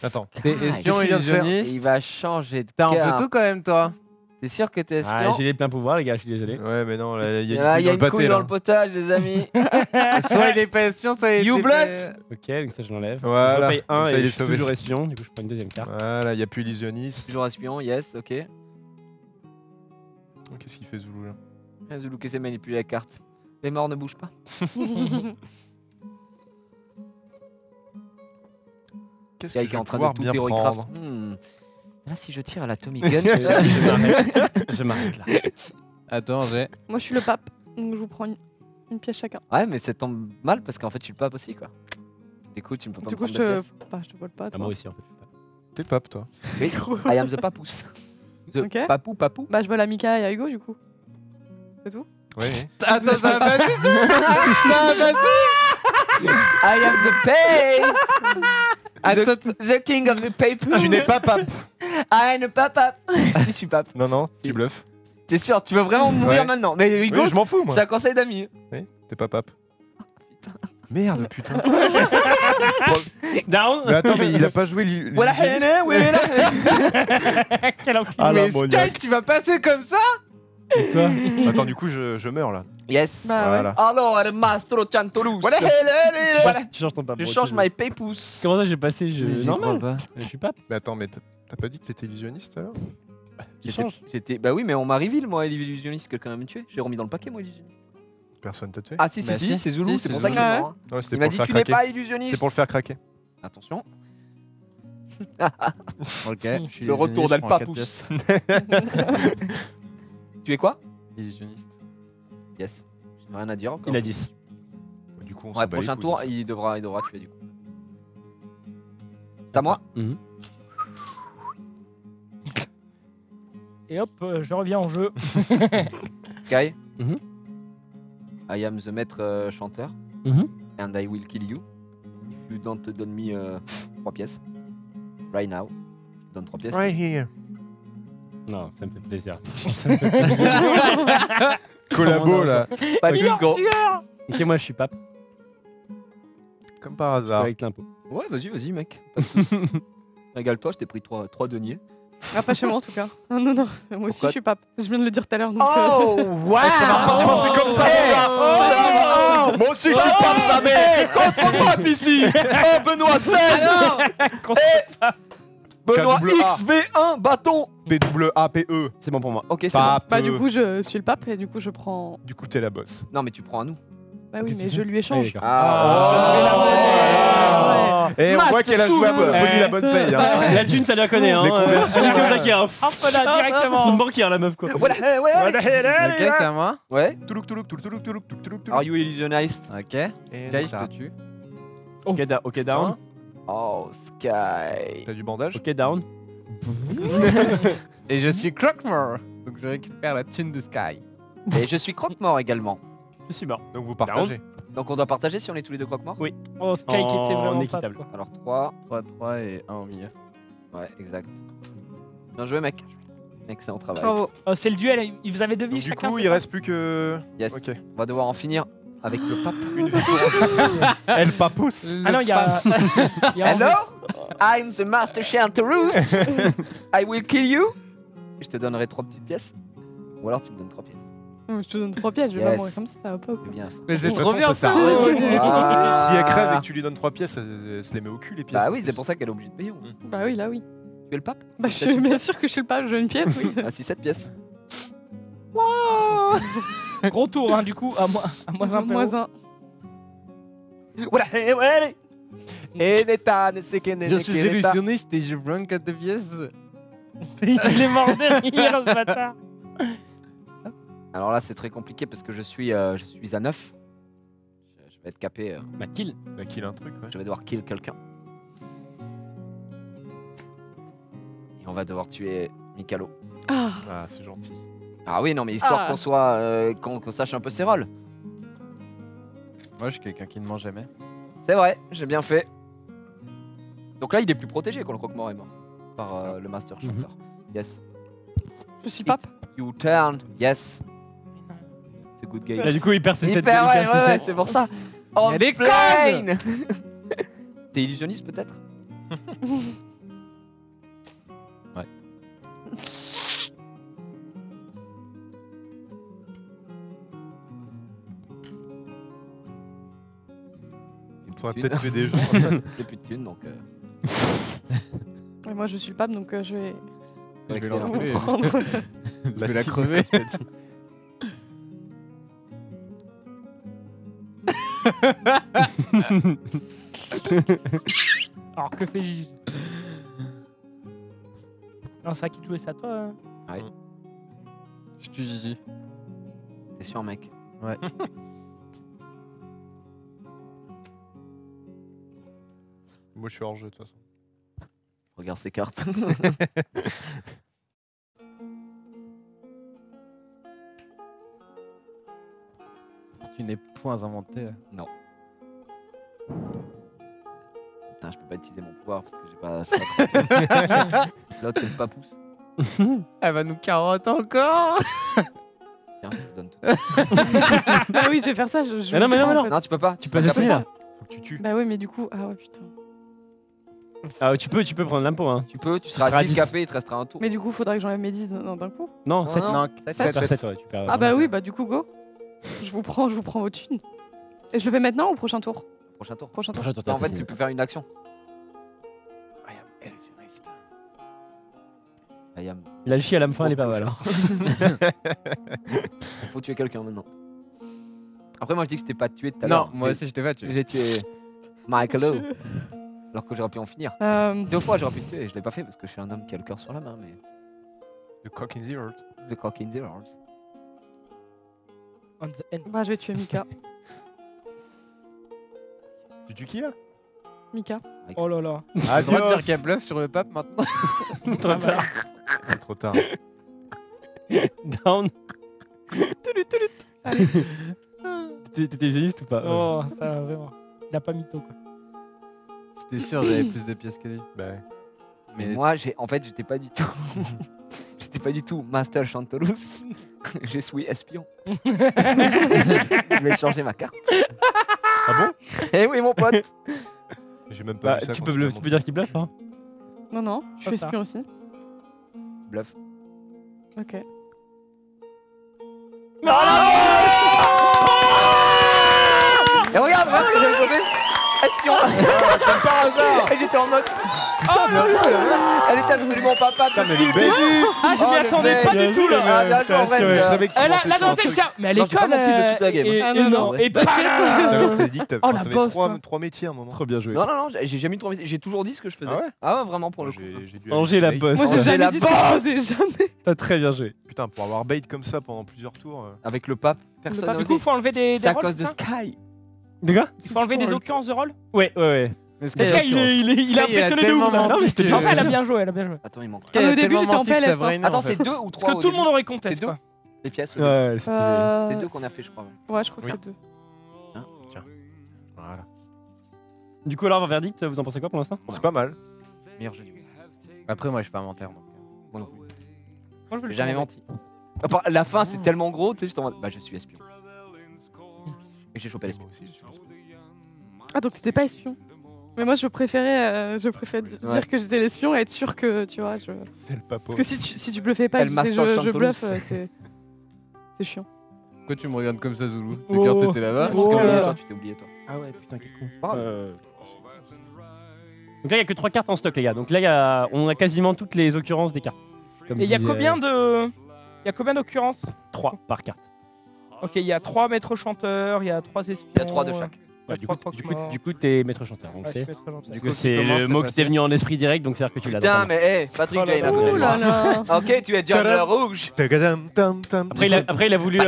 Attends. T'es Sky. espion Qu'est-ce qu'il vient de faire illusionniste. Il va changer de T'as un carte. peu tout quand même, toi. T'es sûr que t'es Ah, espion? j'ai les pleins pouvoirs, les gars, je suis désolé. Ouais, mais non, là, il y Là, a il y a une une couille couille dans dans le le pâté. potage, les amis. Soit il est pas espion, soit il You était bluff. Ok, donc ça, je l'enlève. Voilà. Je repaye un Donc ça, et il est je suis sauvé. toujours espion, du coup, je prends une deuxième carte. Voilà, il y a plus illusionniste. Toujours espion, yes, ok. Oh, qu'est-ce qu'il fait Zulu là? Ah, Zulu qui essaie de manipuler la carte. Les morts ne bougent pas. Qu'est-ce Sky que qui est en train de pouvoir tout bien Heroic prendre? Craft. Là, si je tire à la Tommy Gun, Je m'arrête là. Attends, j'ai. Moi, je suis le pape. Donc, je vous prends une pièce chacun. ouais, mais ça tombe mal parce qu'en fait, je suis le pape aussi, quoi. Du coup, tu ne peux pas Du me coup, je prendre de te. pièce. Bah, je te vole pas. Ah, Toi. moi aussi, en fait. T'es pape toi. Oui, I am the papous. The Ok. papou, papou. Bah, je vole à Mika et à Hugo, du coup. C'est tout. Ouais. Attends, ça va pas dit ça. Ça va pas dit. I am the pay. Attends, The king of the papers. Tu n'es pas pape. I am a pape. Si, je suis pape. Non, non, Si. tu bluffes. T'es sûr, tu veux vraiment mourir Ouais. maintenant? Mais Hugo, Oui, je m'en fous moi. c'est un conseil d'amis. Oui, t'es pas pape. Merde, putain. Down. Mais attends, mais il a pas joué Voilà, l'illusionniste. voilà. Quel enculé. Ah, mais la moniaque. Sky, tu vas passer comme ça? Quoi? Attends, du coup, je meurs là. Yes. Bah, Voilà. Alors, el Mastro Chantolus. Voilà. Voilà. Tu changes ton pape. Je bon, change tu- my papous. Comment ça, j'ai passé je... Mais j'y Normal. crois pas. Je suis pape. Mais attends, mais t'as pas dit que t'étais illusionniste alors? Tu changes. Bah oui, mais on m'a reveal, moi, l'illusionniste. Quelqu'un va me tuer. J'ai remis dans le paquet, moi, l'illusionniste. Personne t'a tué? Ah, si, Bah si, si. c'est Zulu, Si, c'est c'est pour ça qu'il Zulu. est mort. hein. Ouais, c'était Il pour m'a le dit faire tu n'es craquer. pas illusionniste. C'est pour le faire craquer. Attention. Ok. je suis Le retour illusionniste, je prends quatre d'Alpapous. pièces. Tu es quoi? Illusionniste. Yes. J'ai rien à dire encore. Il a 10. Du coup, on Ouais, s'en bat les prochain couilles. tour, il devra tuer du coup. C'est à moi? Mhm. Et hop, je reviens en jeu. Sky. Mhm. I am the maître chanteur. Mhm. And I will kill you. If you don't donne me 3 pièces. Right now. Je te donne 3 pièces. Right here. Non, ça me fait plaisir. Ça me fait plaisir. Collabo là. Pas Ok. 10 gros. Ok, moi je suis pape. Comme par hasard. Avec l'impôt. Ouais, vas-y, mec. Pas de soucis. Régale-toi, je t'ai pris 3 deniers. Ah, pas chez moi en tout cas. Ah, non, non. Moi aussi, Pourquoi je suis pape. Je viens de le dire tout à l'heure. Donc, Oh, wow! Ça va pas se passer comme ça, mon gars. Oh, Moi aussi, je suis pape, ça, mais contre pape ici. Oh, Benoît XVI. Benoît KWA. XV1 bâton. PWAPE. C'est bon pour moi. Ok, c'est bon. Pape. Bah, du coup, je suis le pape et du coup, je prends. Du coup, t'es la boss. Non, mais tu prends à nous. Bah oui, Qu'est-ce mais que tu je fais lui échange. d'accord. Ah, Et on Matt voit qu'elle a joué à Soum. Poli la bonne paye. hein. La thune, ça la connaît. Hein. Les conversions, Elle était au ouais. taquet, hein. Hop là, directement. Une banquière, la meuf, quoi. Voilà, ouais. Ok, c'est à moi. Ouais. Toulouk, toulouk, toulouk, toulouk, toulouk, toulouk, toulouk. Are you illusionist? Ok. Et Sky, je t'as- te tue. Ok, down. Oh, Sky. T'as du bandage? Ok, down. Et je suis Crockmore. Donc je récupère la thune de Sky. Et je suis croque-mort également. Je suis mort. Donc vous partagez. Donc on doit partager si on est tous les deux croque-morts? Oui. Oh, Sky qui était En vraiment équitable. pas, quoi. Alors 3. 3 et 1 au milieu. Ouais, exact. Bien joué, mec. Excellent travail. Bravo. Oh, c'est le duel, vous avez deux vies Donc, du chacun. coup, c'est il ça reste plus que. Yes. Ok. On va devoir en finir avec le pape. Une Elle papousse. Ah non, il y a. il y a Hello? I'm the Master Chantarus. I will kill you. Je te donnerai 3 petites pièces. Ou alors tu me donnes 3 pièces. Je te donne 3 pièces, je vais Yes. pas mourir comme ça va pas ou C'est quoi. bien ça. Mais c'est De toute trop façon, bien ça sert à rien. Ah. Si elle crève et que tu lui donnes 3 pièces, elle se les met au cul les pièces. Bah en oui, plus. c'est pour ça qu'elle est obligée de payer. Bah oui, là oui. Tu es le pape? Bah je suis bien sûr que je suis le pape, je veux une pièce, oui. Ah si, 7 pièces. Gros tour, hein, du coup, à moins un peu. Moins un. Voilà, ouais. Je suis illusionniste et je prends 4 pièces. Il est mort de rire, ce bâtard. Alors là, c'est très compliqué parce que je suis à 9. Je vais être capé. Bah, kill. Bah, kill un truc, ouais. Je vais devoir kill quelqu'un. Et on va devoir tuer Mikalo. Ah, Ah, c'est gentil. Ah oui, non, mais histoire Ah. qu'on soit. qu'on sache un peu ses rôles. Moi, je suis quelqu'un qui ne ment jamais. C'est vrai, j'ai bien fait. Donc là, il est plus protégé quand le croque-mort est mort. Par C'est ça. le Master Chanter. Yes. je suis le pape. You turn. Yes. C'est good game. Là, du coup, il perd ses 7 Hyper, ouais, c'est pour ça. On y a des plane. T'es illusionniste peut-être? Ouais. Il faudrait Thune. peut-être tuer des gens. J'ai plus de thunes donc. Ouais, moi je suis le pape donc je vais Je vais avec l'enlever. prendre. Je vais la team, crever. comme t'as dit. Alors, que fait Gigi? Non, c'est à qui de jouer, c'est à toi. Hein. Je tue Gigi. T'es sûr, mec? Ouais. Moi, je suis hors jeu de toute façon. Regarde ses cartes. Tu n'es point inventé. Putain, je peux pas utiliser mon pouvoir parce que j'ai pas. L'autre, c'est le papousse. Elle va nous carotte encore. Tiens, je te donne tout. Ah oui, je vais faire ça. Je Mais non, mais non, prends, mais en fait. Non, tu peux pas. Tu peux pas essayer, là. Faut que tu tues. Bah oui, mais du coup. Ah ouais, putain. Ah, tu peux prendre l'impôt, hein. Tu peux, tu seras seras à 10 10. capé, il te restera un tour. Mais du coup, faudrait que j'enlève mes 10 d'un coup. Non, 7. non. Non, Ça, Tu perds 7. 7, ouais, tu perds. Ah bah oui, bah du coup, go. Je vous prends vos thunes. Et je le fais maintenant ou prochain tour? Prochain tour. Prochain tour. Prochain tour, En fait, t'as tu peux faire une action. I am. La chi à la fin, elle est pas mal. hein. Faut tuer quelqu'un maintenant. Après, moi, je dis que je t'ai pas tué tout à l'heure. Non, moi aussi je t'ai battu. J'ai tué Michaelo. Alors que j'aurais pu en finir. 2 fois, j'aurais pu te tuer et je l'ai pas fait parce que je suis un homme qui a le cœur sur la main. Mais. The cock in the heart. The cock in the heart. On the end. Bah, je vais tuer Mika. Tu tues qui là? Mika. Oh là là. Ah, le droit de dire Adios. qu'elle bluffe sur le pape maintenant. Trop tard. C'est trop tard. Down. Tulut, tulut. Allez. T'étais géniste ou pas? Oh, ça vraiment. Il a pas mytho quoi. J'étais sûr j'avais plus de pièces que lui. Bah ouais. Mais Mais moi, en fait, j'étais pas du tout. J'étais pas du tout Master Chantarus. Je suis espion. Je vais changer ma carte. Ah bon? Eh oui, mon pote. J'ai même pas Bah, vu ça. tu quand peux l'as tu peux dire qu'il bluffe, hein. Non, non, je suis Hop là. espion aussi. Bluff. Ok. Et regarde ce que j'avais trouvé. espion. Comme par hasard. Et j'étais en mode. Oh non, Elle était absolument pas pape Putain, mais depuis elle le est bête. début. ah, je m'y Oh, le attendais mec. pas du tout là. Ah, bien joué, en vrai, sûr, Je savais que tu Elle a mentais la sur un dentelle, truc. mais elle Non, est j'ai pas conne. menti de toute la game. Ah, non, non. Et Tout à l'heure, bam. t'avais dit que Oh, la t'avais bosse, quoi. trois métiers à un moment. Trop bien joué. Non, non, non, j'ai jamais trop. J'ai toujours dit ce que je faisais. Ah ouais Ah ouais, vraiment pour le coup. J'ai dû Angers la halluciner. bosse. Moi, j'ai Angers, jamais la dit ce que je bosse. faisais, jamais. T'as très bien joué. Putain, pour avoir bait comme ça pendant plusieurs tours. Avec le pape, personne n'a Du coup, osé. faut enlever des C'est à rolls, cause de c'est ça Sky. Les gars Faut enlever des occurrences de rôle. Ouais, ouais, ouais. Mais Parce qu'il est impressionné de ouf là. Non, mais c'était Non, ça, elle a bien joué, elle a bien joué. Attends, il manque. Ah, mais au début, j'étais en PLS, hein. Attends, c'est 2 ou 3 Parce que tout le monde aurait compté C'est deux. quoi. Les pièces. Ouais, c'était. C'est 2 qu'on a fait, je crois. Ouais, je crois que Oui. c'est 2. Voilà. Du coup, alors, verdict, vous en pensez quoi pour l'instant C'est pas mal. Meilleur jeu du monde. Après, moi, je suis pas menteur. Donc. Moi non plus. Moi, je vais J'ai le jamais prendre. menti. Enfin, la fin, c'est tellement gros, tu sais, j'étais en mode. Bah, je suis espion. Et j'ai chopé l'espion. Moi aussi, je suis espion. Ah, donc t'étais pas espion. Mais moi, je préférais dire Ouais. que j'étais l'espion et être sûr que, tu vois, je... Tel papo. Parce que si tu bluffais pas, Elle et que tu disais master je Chanteloup. bluffe, c'est chiant. Pourquoi tu me regardes comme ça, Zoulou Oh. Le cœur t'étais là-bas. Oh Tu t'es là oublié, là. toi, tu t'es oublié, toi. Ah ouais, putain, quel con. Ah. Donc là, il n'y a que 3 cartes en stock, les gars. Donc là, on a quasiment toutes les occurrences des cartes. Comme Et il y a disait, combien de. Il y a combien d'occurrences 3 par carte. Ok, il y a 3 maîtres chanteurs, il y a 3 espions. Il y a 3 de chaque. Ouais, Il y a du, trois coup, du, coup, croque-morts. du coup, t'es maître chanteur. Donc Ouais, je c'est. suis maître chanteur. Du coup, coup, qui c'est commence le cette mot qui t'est fois-ci venu en esprit direct, donc c'est-à-dire que tu l'as. dans ta Putain, main. mais hé, Patrick, Oh là là, il a là. Ouh donné. là là. Ok, tu es John Rouge. Après, il a voulu.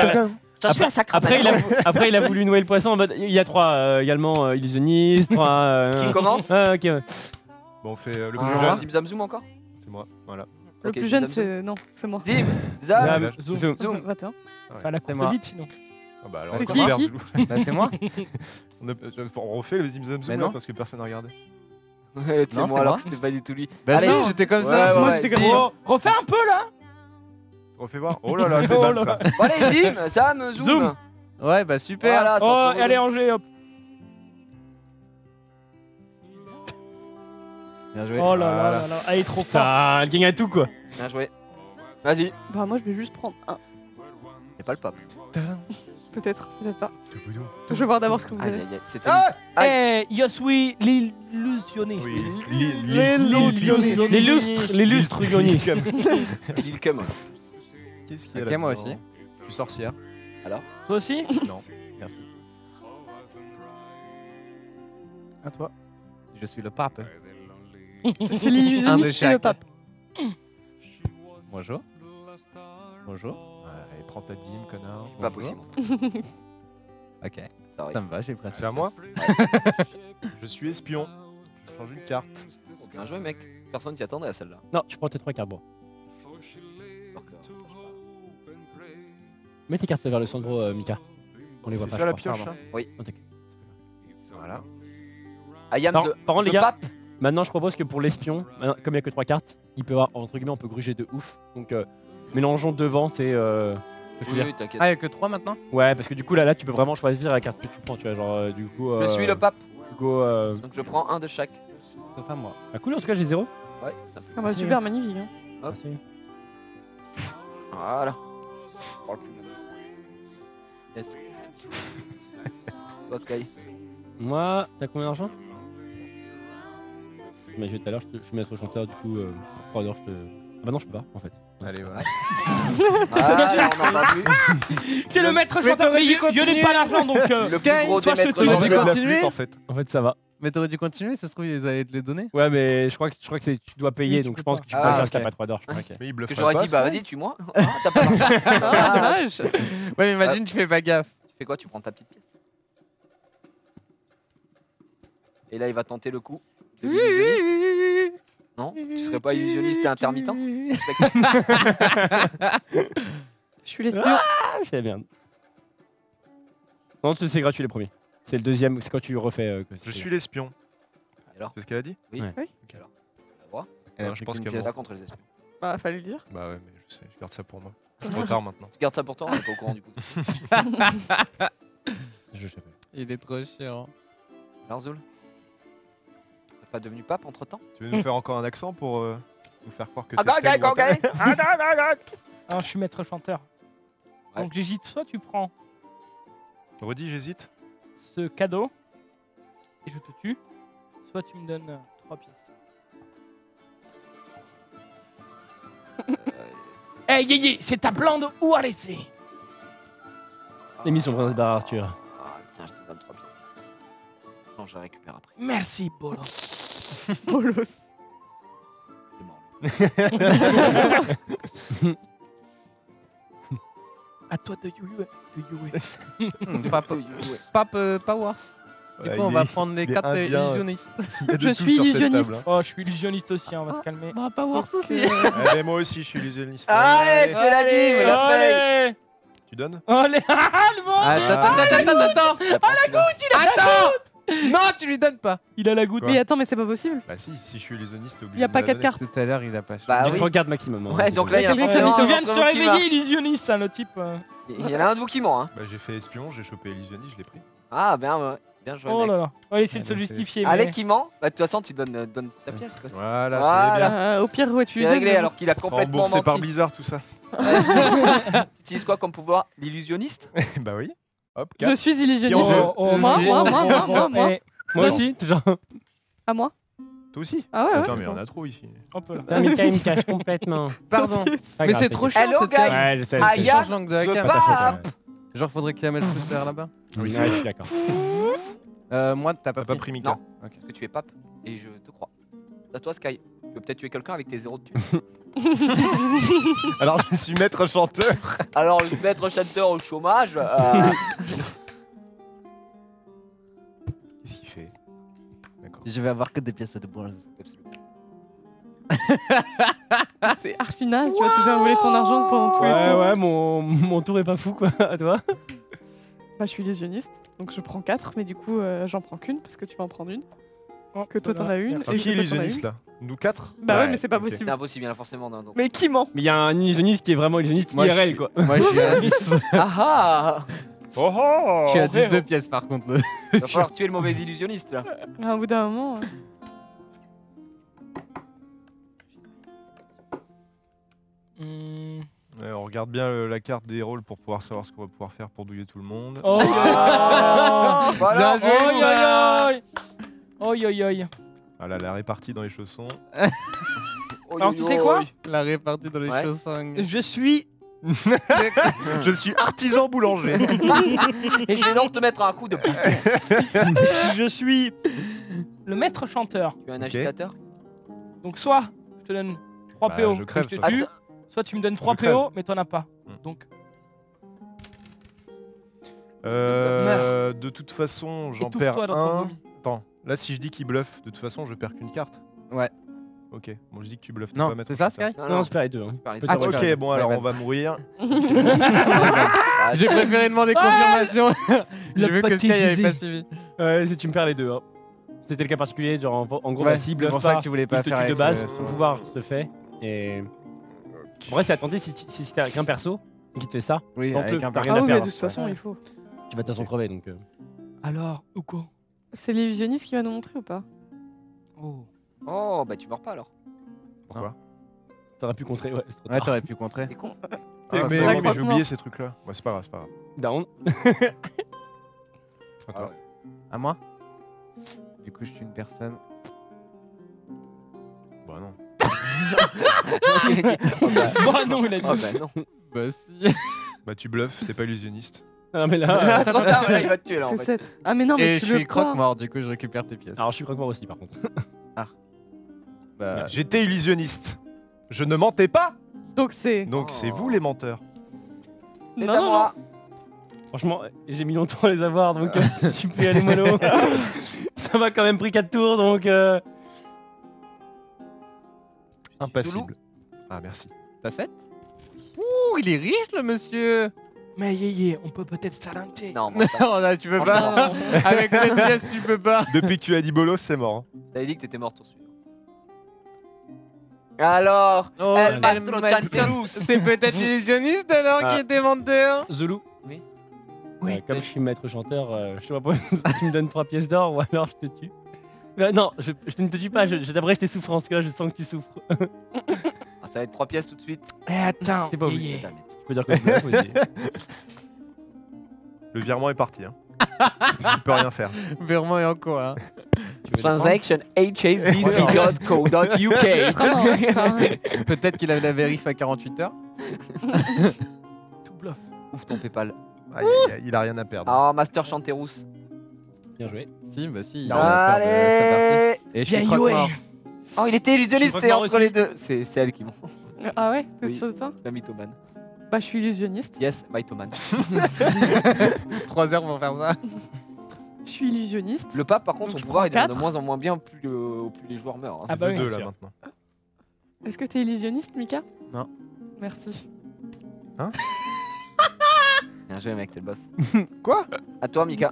Je suis un sacre. Après, il a voulu nouer le poisson en mode. Il y a 3 également illusionnistes, 3. Qui commence Ah, ok, ouais. Bon, on fait le plus Ah, jeune. Zim Zam Zoom encore. C'est moi. Voilà. Le Ok, plus jeune, Zim, c'est... Non, c'est moi. Zim, Zam, Zam, Zoom. zoom. Zoom. 21. Enfin, la C'est course moi. vite sinon. Ah bah alors, C'est on qui va faire Zoulou. Bah, c'est moi. On refait le Zimzam Mais Zoom non. là parce que personne n'a regardé. Ouais, c'est Non, moi c'est alors moi. que c'était pas du tout lui. Bah, Allez. si, j'étais comme Ouais, ça. ouais, Moi, ouais, j'étais Zim. comme Refais un peu là. Refais voir. Oh là là, c'est Oh dingue là. ça. Bon, allez, Zim, Zam, Zoom. Zoom. Ouais, bah, super. Voilà, sans Oh, trop allez Angers, hop. Bien joué. Oh là là Voilà. là là. Elle est trop forte. Putain, elle gagne à tout quoi. Bien joué. Vas-y. Bah, moi, je vais juste prendre un. C'est pas le pape. Peut-être, peut-être pas. Je vais voir d'abord ce que vous Aïe, avez. aïe, aïe. C'était. Ah Eh, Yosui, l'illusionniste. Oui. L'illustre ioniste. Lil Cum. Qu'est-ce qu'il y a Ok, là moi aussi. Je suis sorcière. Toi aussi Non. Merci. À toi. Je suis le pape. C'est l'illusionniste et le chaque. pape. Bonjour. Bonjour. Allez, prends ta dîme, connard. Pas Bonjour. possible. Ok, Ça ça me va, j'ai presque. C'est à moi. Je suis espion. Je change une carte. Oh, bien joué, mec. Personne t'y attendait à celle-là. Non, tu prends tes 3 cartes, bro. Alors que, ça, je sais pas. Mets tes cartes vers le centre, bro, Mika. On les voit C'est pas. ça je la crois. pioche. Pardon. hein Non, t'inquiète. Voilà. I am Par the, contre, the les gars, pape. maintenant je propose que pour l'espion, comme il n'y a que 3 cartes, il peut avoir, entre guillemets, on peut gruger de ouf. Donc mélangeons devant, tu sais. ce que je veux dire. Oui, t'inquiète. Ah, il y a que 3 maintenant. Ouais, parce que du coup là tu peux vraiment choisir la carte que tu prends, tu vois. Genre, du coup. Je suis le pape. Du coup, Donc je prends un de chaque. Sauf à moi. ah, cool, en tout cas, j'ai 0. Ouais. ça fait- Ah bah, super, magnifique. Hein. Merci. Voilà. Oh, le plus beau. Yes. Toi, Sky. Moi, t'as combien d'argent? Mais tout à l'heure, je suis maître chanteur, du coup, pour 3 heures, je te. Ah bah non, je peux pas, en fait. Allez, voilà. Ah, on n'en parle plus. T'es le maître chanteur, t'aurais mais dû je continuer. n'ai pas l'argent donc. Le plus gros des soit je te maîtres tue, Vas-y, J'ai chanteurs. la continue. flûte, en fait. En fait, ça va. Mais t'aurais dû continuer, ça se trouve, ils allaient te les donner. Ouais, mais je crois que tu dois payer, Oui, tu donc peux je pense pas. que tu peux Ah, pas faire ok. si t'as pas 3 d'or. Je crois. Ok. Mais il bluffe Que j'aurais pas, dit, bah Sky. vas-y, tue-moi. Ah, t'as pas l'argent. Ah, dommage. Ouais, mais imagine, tu fais pas gaffe. Tu fais quoi? Tu prends ta petite pièce. Et là, il va tenter le coup de l'illusionniste. Non? Tu serais pas illusionniste et intermittent? Je suis l'espion. Ah, c'est la merde. Non, c'est gratuit les premiers. C'est le deuxième, c'est quand tu refais. Que Je c'est- suis l'espion. Alors? C'est ce qu'elle a dit? Oui. Ouais. Oui. Alors, la voix. Elle a je pris pense qu'une qu'elle pièce. Pas contre les espions. Bah, fallait le dire. Bah ouais, mais je sais, je garde ça pour moi. C'est trop tard maintenant. Tu gardes ça pour toi? On est pas au courant du coup. Je sais pas. Il est trop chiant. Larzoul? T'es pas devenu pape entre temps? Tu veux nous faire encore un accent pour nous faire croire que Ah, c'est tel ou un tel Ah, je suis maître chanteur. Ouais. Donc j'hésite, soit tu prends Redis, j'hésite. ce cadeau, et je te tue, soit tu me donnes 3 pièces. Eh Yéyé, c'est ta blonde ou à laisser? L'émission Prince Bar Arthur. Ah, tiens, je te donne 3 pièces. Sinon, je récupère après. Merci, Bolo. Bolos. C'est mort. À toi de jouer. Pape Powers. Du coup, on va prendre les il est 4 indien. illusionnistes. Il y a de Je tout suis sur cette illusionniste. table, Oh, je suis illusionniste aussi, on va se calmer. Bah, Powers aussi. hein. Allez, moi aussi, je suis illusionniste. Allez, c'est la team, la paye. Allez, Tu donnes allez, le vent. Attends. Attends. Non, tu lui donnes pas. Il a la goutte. Quoi Mais attends, mais c'est pas possible. Bah si je suis illusionniste, t'es obligé Il y a de pas me la 4 donner. cartes. Tout à l'heure, il a pas. Bah Il y a oui. 3 cartes maximum. hein. Ouais, donc là, il y a Quelqu'un qui forcément a Il vient de un se qui va. réveiller, illusionniste, hein, le type. Il y en a un de vous qui ment, hein. Bah j'ai fait espion, j'ai chopé illusionniste, je l'ai pris. Ah, bien joué, Oh mec. là là. On va essayer de se Allez, justifier. Allez, mais- qui ment bah, de toute façon, tu donnes ta pièce, quoi. Voilà, Voilà. c'est bien. Au pire, ouais, tu lui C'est réglé donnes. alors qu'il a On sera complètement remboursé par menti. Blizzard tout ça. Tu utilises quoi comme pouvoir? L'illusionniste? Bah oui. Hop, Je 4. suis illusionniste. Oh, Moi, si. moi. Eh, Moi aussi, genre. À moi. Toi aussi. Ah ouais, ouais. Attends, mais il y en a trop ici. un peu là. Putain, Mika, il me cache complètement. Pardon. Pas Mais grave, c'est trop t'inquiète. chiant Hello, cette guys. table. Ouais, je sais. Ah, je sais. y a- Change l'angle de la The cam. Pas ta faute, pape. ouais. Genre, faudrait qu'il y ait Amel plus vers là-bas. Oui, Ouais, c'est je suis d'accord. Moi, t'as T'as pas pris Mika. Non. Parce que tu es pape et je te crois. À toi, Sky. Tu veux peut-être tuer quelqu'un avec tes 0 de thune. Alors je suis maître chanteur. Alors, mettre chanteur au chômage. Qu'est-ce qu'il fait D'accord. Je vais avoir que des pièces de bronze. C'est archi naze, tu vas te faire voler ton argent pendant tous les Ouais, tours. ouais, mon tour est pas fou, quoi. À toi. Bah, je suis illusionniste, donc je prends 4, mais du coup, j'en prends qu'une parce que tu vas en prendre une. Que toi, t'en as une. C'est et qui que toi, t'en as illusionniste une. là Nous 4 Bah ouais, mais c'est pas ok. C'est possible. impossible, il y en a forcément d'un. Donc. Mais qui ment? Mais il y a un illusionniste qui est vraiment illusionniste Moi, je IRL, suis- quoi. Moi, je suis à 10. Ah ah. Oh oh Je suis à 12 pièces par contre. Il va falloir tuer le mauvais illusionniste là. À un bout d'un moment. Hmm. Ouais, on regarde bien la carte des rôles pour pouvoir savoir ce qu'on va pouvoir faire pour douiller tout le monde. Oh Ah, voilà. Bien joué, ça. Oi oi oi. Voilà, la répartie dans les chaussons. Alors, tu sais quoi? La répartie dans les Ouais. chaussons. Je suis. Je suis artisan boulanger. Et je vais donc te mettre un coup de. Je suis le maître chanteur. Tu es un Ok. agitateur? Donc soit je te donne 3 Bah, PO je et crève, je te de toute tue, Attends. soit tu me donnes 3 Je crève. PO mais t'en as pas. Hmm. Donc De toute façon, j'en étouffe-toi perds dans ton un. vomi. Attends, là si je dis qu'il bluffe, de toute façon je perds qu'une carte. Ouais. Ok, bon je dis que tu bluffes, t'es Non, pas maître c'est ça, chanteur. Sky Non, Non, non, c'est pas les deux. Hein. parler Ah, de- tu Ok, perds. bon alors Ouais, on va mourir. J'ai préféré demander confirmation. Il a J'ai vu pas que Sky avait teasé. pas suivi. Ouais, si tu me perds les deux. Hein. C'était le cas particulier, genre en gros, Ouais, bah, s'il c'est bluffe pour ça pas, que tu voulais il pas te faire tue de avec, base, son- son pouvoir se fait. Et. En vrai, c'est à tenter si t'es avec un perso qui te fait ça, Oui, Tente-le, avec un t'as peu. rien Ah à oui, mais faire. de toute façon, il faut. tu vas de toute façon crever donc. alors Uko. C'est l'illusionniste qui va nous montrer ou pas? Oh. Oh, bah tu meurs pas alors. Pourquoi T'aurais pu contrer, ouais, c'est trop Ouais, tard. t'aurais pu contrer. T'es con. Ah, T'es mais, con. oui, mais j'ai Croque-mort. oublié ces trucs-là. Ouais, c'est pas grave, c'est pas grave. Down. À toi. À moi Du coup, je suis une personne. Bah non. Bah non, il a dit. Oh bah non. Bah si. Bah tu bluffes, t'es pas illusionniste. Ah, mais là. Trop tard, là, il va te tuer là en C'est fait. 7. Ah, mais non, mais Et tu je le suis crois. croque-mort, du coup, je récupère tes pièces. Alors, je suis croque-mort aussi, par contre. Bah, J'étais illusionniste. Je ne mentais pas. Donc c'est. Donc Oh. c'est vous les menteurs. C'est Non, à non, moi. Franchement, j'ai mis longtemps à les avoir, donc si tu peux y aller mollo. Ça m'a quand même pris 4 tours, donc. Impassible. Ah merci. t'as 7 Ouh, il est riche le monsieur. Mais yéyé, on peut peut-être s'arranger. Non, moi, Non, là, tu peux pas. Avec cette pièce, tu peux pas. Depuis que tu as dit bolos, c'est mort. hein. t'avais dit que t'étais mort tout de suite. Alors, Oh, El elle Mastro m'a- Chancherus. C'est peut-être l'illusionniste alors Ah. qui était menteur. Zulu. Oui. Comme je suis maître chanteur, je te propose que tu me donnes 3 pièces d'or ou alors je te tue. Non, je ne te tue pas, je t'abrège tes souffrances, parce que là je sens que tu souffres. Ah, ça va être 3 pièces tout de suite. Eh attends, T'es pas obligé. yéyé. Je peux dire que je bluffe aussi. Le virement est parti. Hein. Il peut rien faire. Vraiment et encore. Hein. Transaction.hsbc.co.uk. Vraiment, ça, ouais. Peut-être qu'il a la vérif à 48 heures. Tout bluff. Ouf ton PayPal. Aïe, aïe, aïe, il a rien à perdre. Ah, Master Chanterous. Bien joué. Si, bah si. il a rien à perdre, sa partie. Allez. Et je suis Bien croque-mort. Oh, il était illusionniste, Je suis c'est croque-mort entre aussi. les deux. C'est elle qui m'ont. Ah ouais, t'es Oui. sûr de ça? La mythomane. Bah, je suis illusionniste. Yes, mythomane. 3 heures pour faire ça. Je suis illusionniste. Le pape, par contre, Donc, son je pouvoir, il prends devient de quatre. moins en moins bien plus les joueurs meurent. hein. Ah bah oui, deux bien là sûr. maintenant. Est-ce que t'es illusionniste, Mika? Non. Merci. Bien joué, mec, t'es le boss. Quoi? À toi, Mika.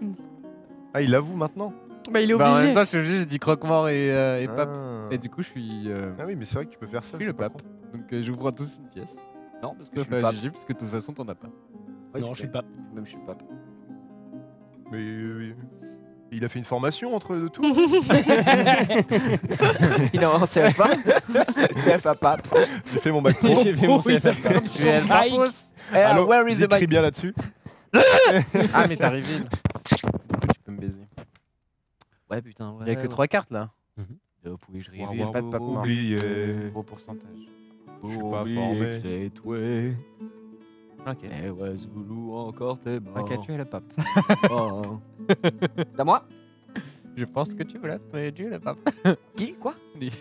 Ah, il avoue maintenant? Bah, il est Bah, en obligé. même temps, je suis obligé, j'ai dit croque-mort et pape. Ah. Et du coup, je suis. Ah oui, mais c'est vrai que tu peux faire ça. Je suis c'est le pas pape. con. Donc, je vous prends tous une pièce. Non, parce que je Sauf suis le à pape. Gigi, parce que de toute façon, t'en as pas. Ouais, Non, je suis pas. Même je suis le pape. Mais il a fait une formation entre deux tours. Il est en CFA. CFA pape. J'ai fait mon bac pro. J'ai fait mon CFR. Tu es le papos. Eh, Allô, where is the écris mic? bien là-dessus. Ah, mais t'as reveal. Tu peux me baiser. Ouais, putain, ouais. Il y a que 3 cartes là. Puis-je Wow, rêver wow, pas de pape mort. Oublié. Gros pourcentage. Je suis pas formé. J'ai tué. Ok. Eh ouais, Zoulou, encore t'es mort. Ok, tu es le pape. Oh. C'est à moi? Je pense que tu l'as, mais tu es le pape. Qui? Quoi? Lui.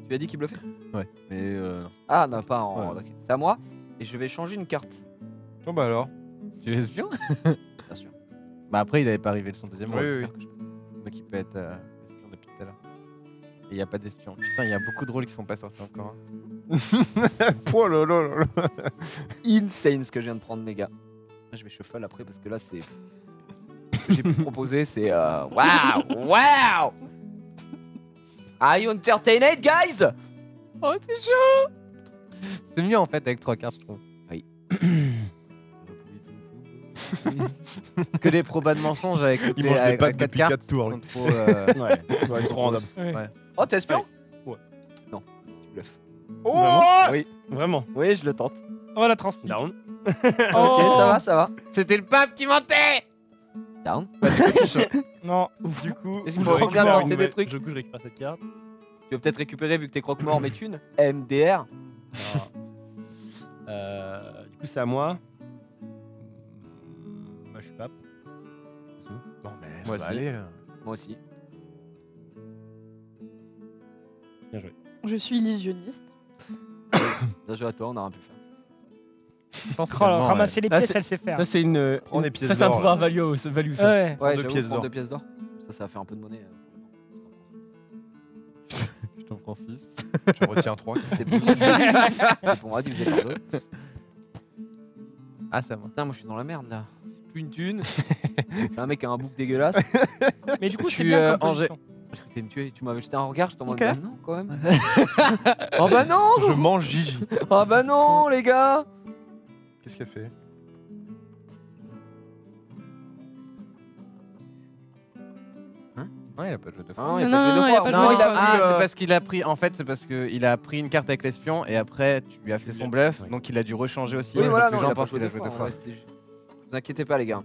Tu as dit qu'il bluffait? Ouais. Mais Ah, non, pas en. Ouais. Ok. C'est à moi. Et je vais changer une carte. Bon bah alors. tu es espion. Bien sûr. Bah après, il avait pas arrivé le son deuxième Oui, rôle. oui, oui. J'espère que je peux. Donc il peut être espion depuis tout à l'heure. Et il n'y a pas d'espion. Putain, il y a beaucoup de rôles qui sont pas sortis encore. hein. Oh là là là là. Insane ce que je viens de prendre, les gars. Je vais shuffle après parce que là, c'est. Ce que j'ai pu proposer, c'est. Waouh! Waouh! Are you entertained, guys? Oh, t'es chaud! C'est mieux en fait avec 3 cartes, je trouve. Parce que les probas de mensonges avec Il mange des avec packs 4 depuis cartes 4 tours. sont lui. trop. Ouais, c'est trop random. Ouais. Oh, t'es espion? Ouais. Non, tu bluffes. Vraiment Oui, Vraiment. oui, je le tente. Oh la transmission. Down. Ok, ça va, ça va. C'était le pape qui mentait. Down. Non. Du coup, Il je faut récupère bien une tenter des nouvelle- trucs. Du coup, je récupère cette carte. Tu veux peut-être récupérer vu que t'es croque-mort mais thunes. MDR. Du coup, c'est à moi. Bah, je suis pas. Non mais Moi ça va aussi. aller là. Moi aussi. Bien joué. Je suis illusionniste. Bien joué à toi, on a rien pu faire. Je pense Oh là, vraiment, ramasser les Ah, pièces, c'est- elle sait faire. Ça, c'est une. Prends les pièces Ça, c'est un d'or, pouvoir là. value, ça. Ouais. Ouais, deux j'avoue, pièces prends d'or. 2 pièces d'or. Ça va faire un peu de monnaie. Je t'en prends 6. Je retiens 3. C'est bon. C'est pour moi, divisé par 2. Ah, ça va. Putain, moi je suis dans la merde là. J'ai plus une thune. J'ai un mec qui a un bouc dégueulasse. Mais du coup, c'est Tu, bien comme Angers. position. Je crois que t'allais me tuer. Tu m'avais jeté un regard, j'étais en mode Ok. bah non quand même. Oh bah non! Je mange Gigi. Oh bah non les gars! Qu'est-ce qu'elle fait? Ouais, il a pas joué deux Ah fois. non, il a Non, pas joué non, deux il a fois. pas Non, joué il deux a fois. pris, Ah, c'est parce qu'il a pris. En fait, c'est parce qu'il a pris une carte avec l'espion et après, tu lui as fait son bluff, Ouais. donc il a dû rechanger aussi. Oui, donc voilà, les non, gens il a pas pensent joué qu'il a deux joué fois. deux fois. Ouais, c'était juste- Vous inquiétez pas les gars.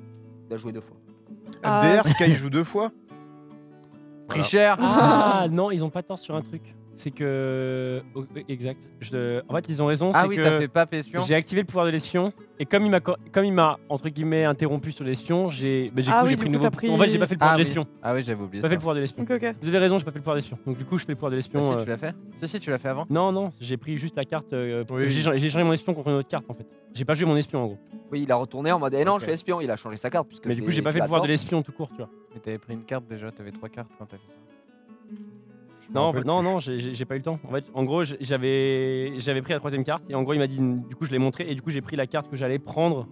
Il a joué 2 fois. Ah. MDR, Sky joue 2 fois. Voilà. Tricheur. Ah non, ils ont pas tort sur un truc. C'est que. Oh, exact. En fait, ils ont raison. Ah c'est oui, que t'as fait pape espion. j'ai activé le pouvoir de l'espion. Et comme il m'a entre guillemets interrompu sur l'espion, j'ai. Bah, du Ah coup, oui, j'ai du pris coup, nouveau. t'as pris- En fait, j'ai pas fait le pouvoir Ah de oui. l'espion. Ah oui, j'avais oublié J'ai pas ça. fait le pouvoir de l'espion. Ok, ok. Vous avez raison, j'ai pas fait le pouvoir de l'espion. Donc du coup, je fais le pouvoir de l'espion. Ah, si, tu l'as fait Si, tu l'as fait avant. Non, non, j'ai pris juste la carte. Oui. J'ai changé mon espion contre une autre carte en fait. J'ai pas joué mon espion en gros. Oui, il a retourné en mode eh non, Ok. je suis espion. Il a changé sa carte. Puisque Mais du coup, j'ai pas fait le pouvoir de l'espion tout court, tu vois. Mais t'avais pris une carte déjà, t'avais 3 cartes quand t'as fait ça. Non, non, j'ai pas eu le temps. En fait, en gros, j'avais pris la 3ème carte et en gros, il m'a dit, du coup, je l'ai montré et du coup, j'ai pris la carte que j'allais prendre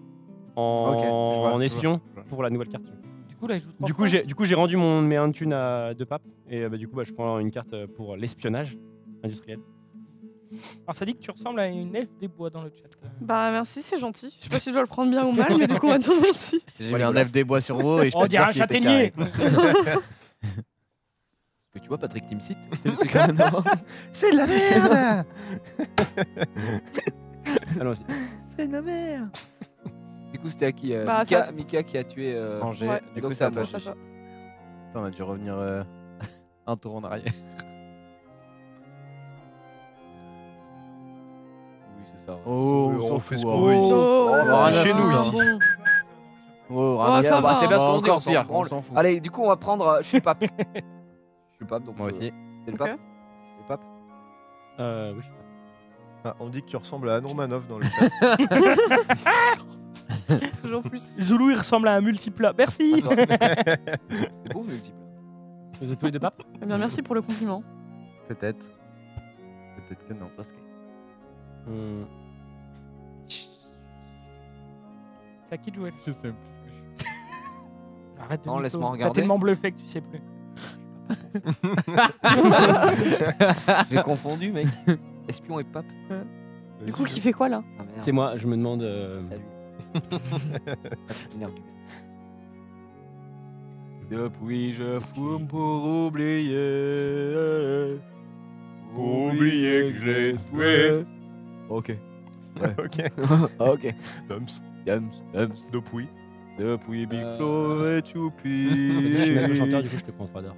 Ok, je vois, en je espion vois. pour la nouvelle carte. Du coup, là, il joue trois Du coup, j'ai rendu mes 1 thune à 2 papes et du coup, bah, je prends une carte pour l'espionnage industriel. Alors, ça dit que tu ressembles à une elfe des bois dans le chat. Bah, merci, c'est gentil. Je sais pas si je dois le prendre bien ou mal, mais du coup, on va dire merci. J'ai mis un œuf des bois sur vous et je On peux te dirait dire un qu'il était châtaignier. carré. Que tu vois, Patrick Timsit. C'est quand même. C'est de la merde. Allons-y. C'est une merde. Du coup, c'était à qui Bah, Mika qui a tué. Angers. Ouais. Du Donc coup, c'est c'est à à toi, moi. Chichi. Putain, on a dû revenir Un tour en arrière. Oui, c'est ça. Oh, on fait ce fout, qu'on veut ici. Oh, rien chez à nous foutre. ici. Oh, Oh, ça va. C'est bien ce qu'on dit, on encore s'en pire. branle. On s'en fout. Allez, du coup, on va prendre. Je suis le pape. Je suis le pape, donc. Moi aussi. T'es le Ok. pape T'es le pape Oui, je sais pas. Ah, on dit que tu ressembles à Anourmanov dans le chat. Toujours plus. Zoulou, il ressemble à un multiplat. Merci. Attends. C'est beau, multiple. Vous êtes tous les deux papes Eh bien, merci pour le compliment. Peut-être. Peut-être que non. Parce que. Hmm. C'est à qui de jouer? Je sais plus ce que je suis. Arrête de Non, mytho. laisse-moi T'as regarder. tellement bluffé que tu sais plus. J'ai confondu, mec. Espion et pape. Du coup, qui fait quoi là? Ah merde. C'est moi, je me demande. Salut. Ah, tu t'énerves, du coup. Depuis je fume pour oublier. Pour oublier que j'ai tué. Ok. Ok. Ok. Dums. Dums. Depuis. Depuis Big Euh, Flo et Je suis maître chanteur, Choupi. du coup, je te prends 3 d'or.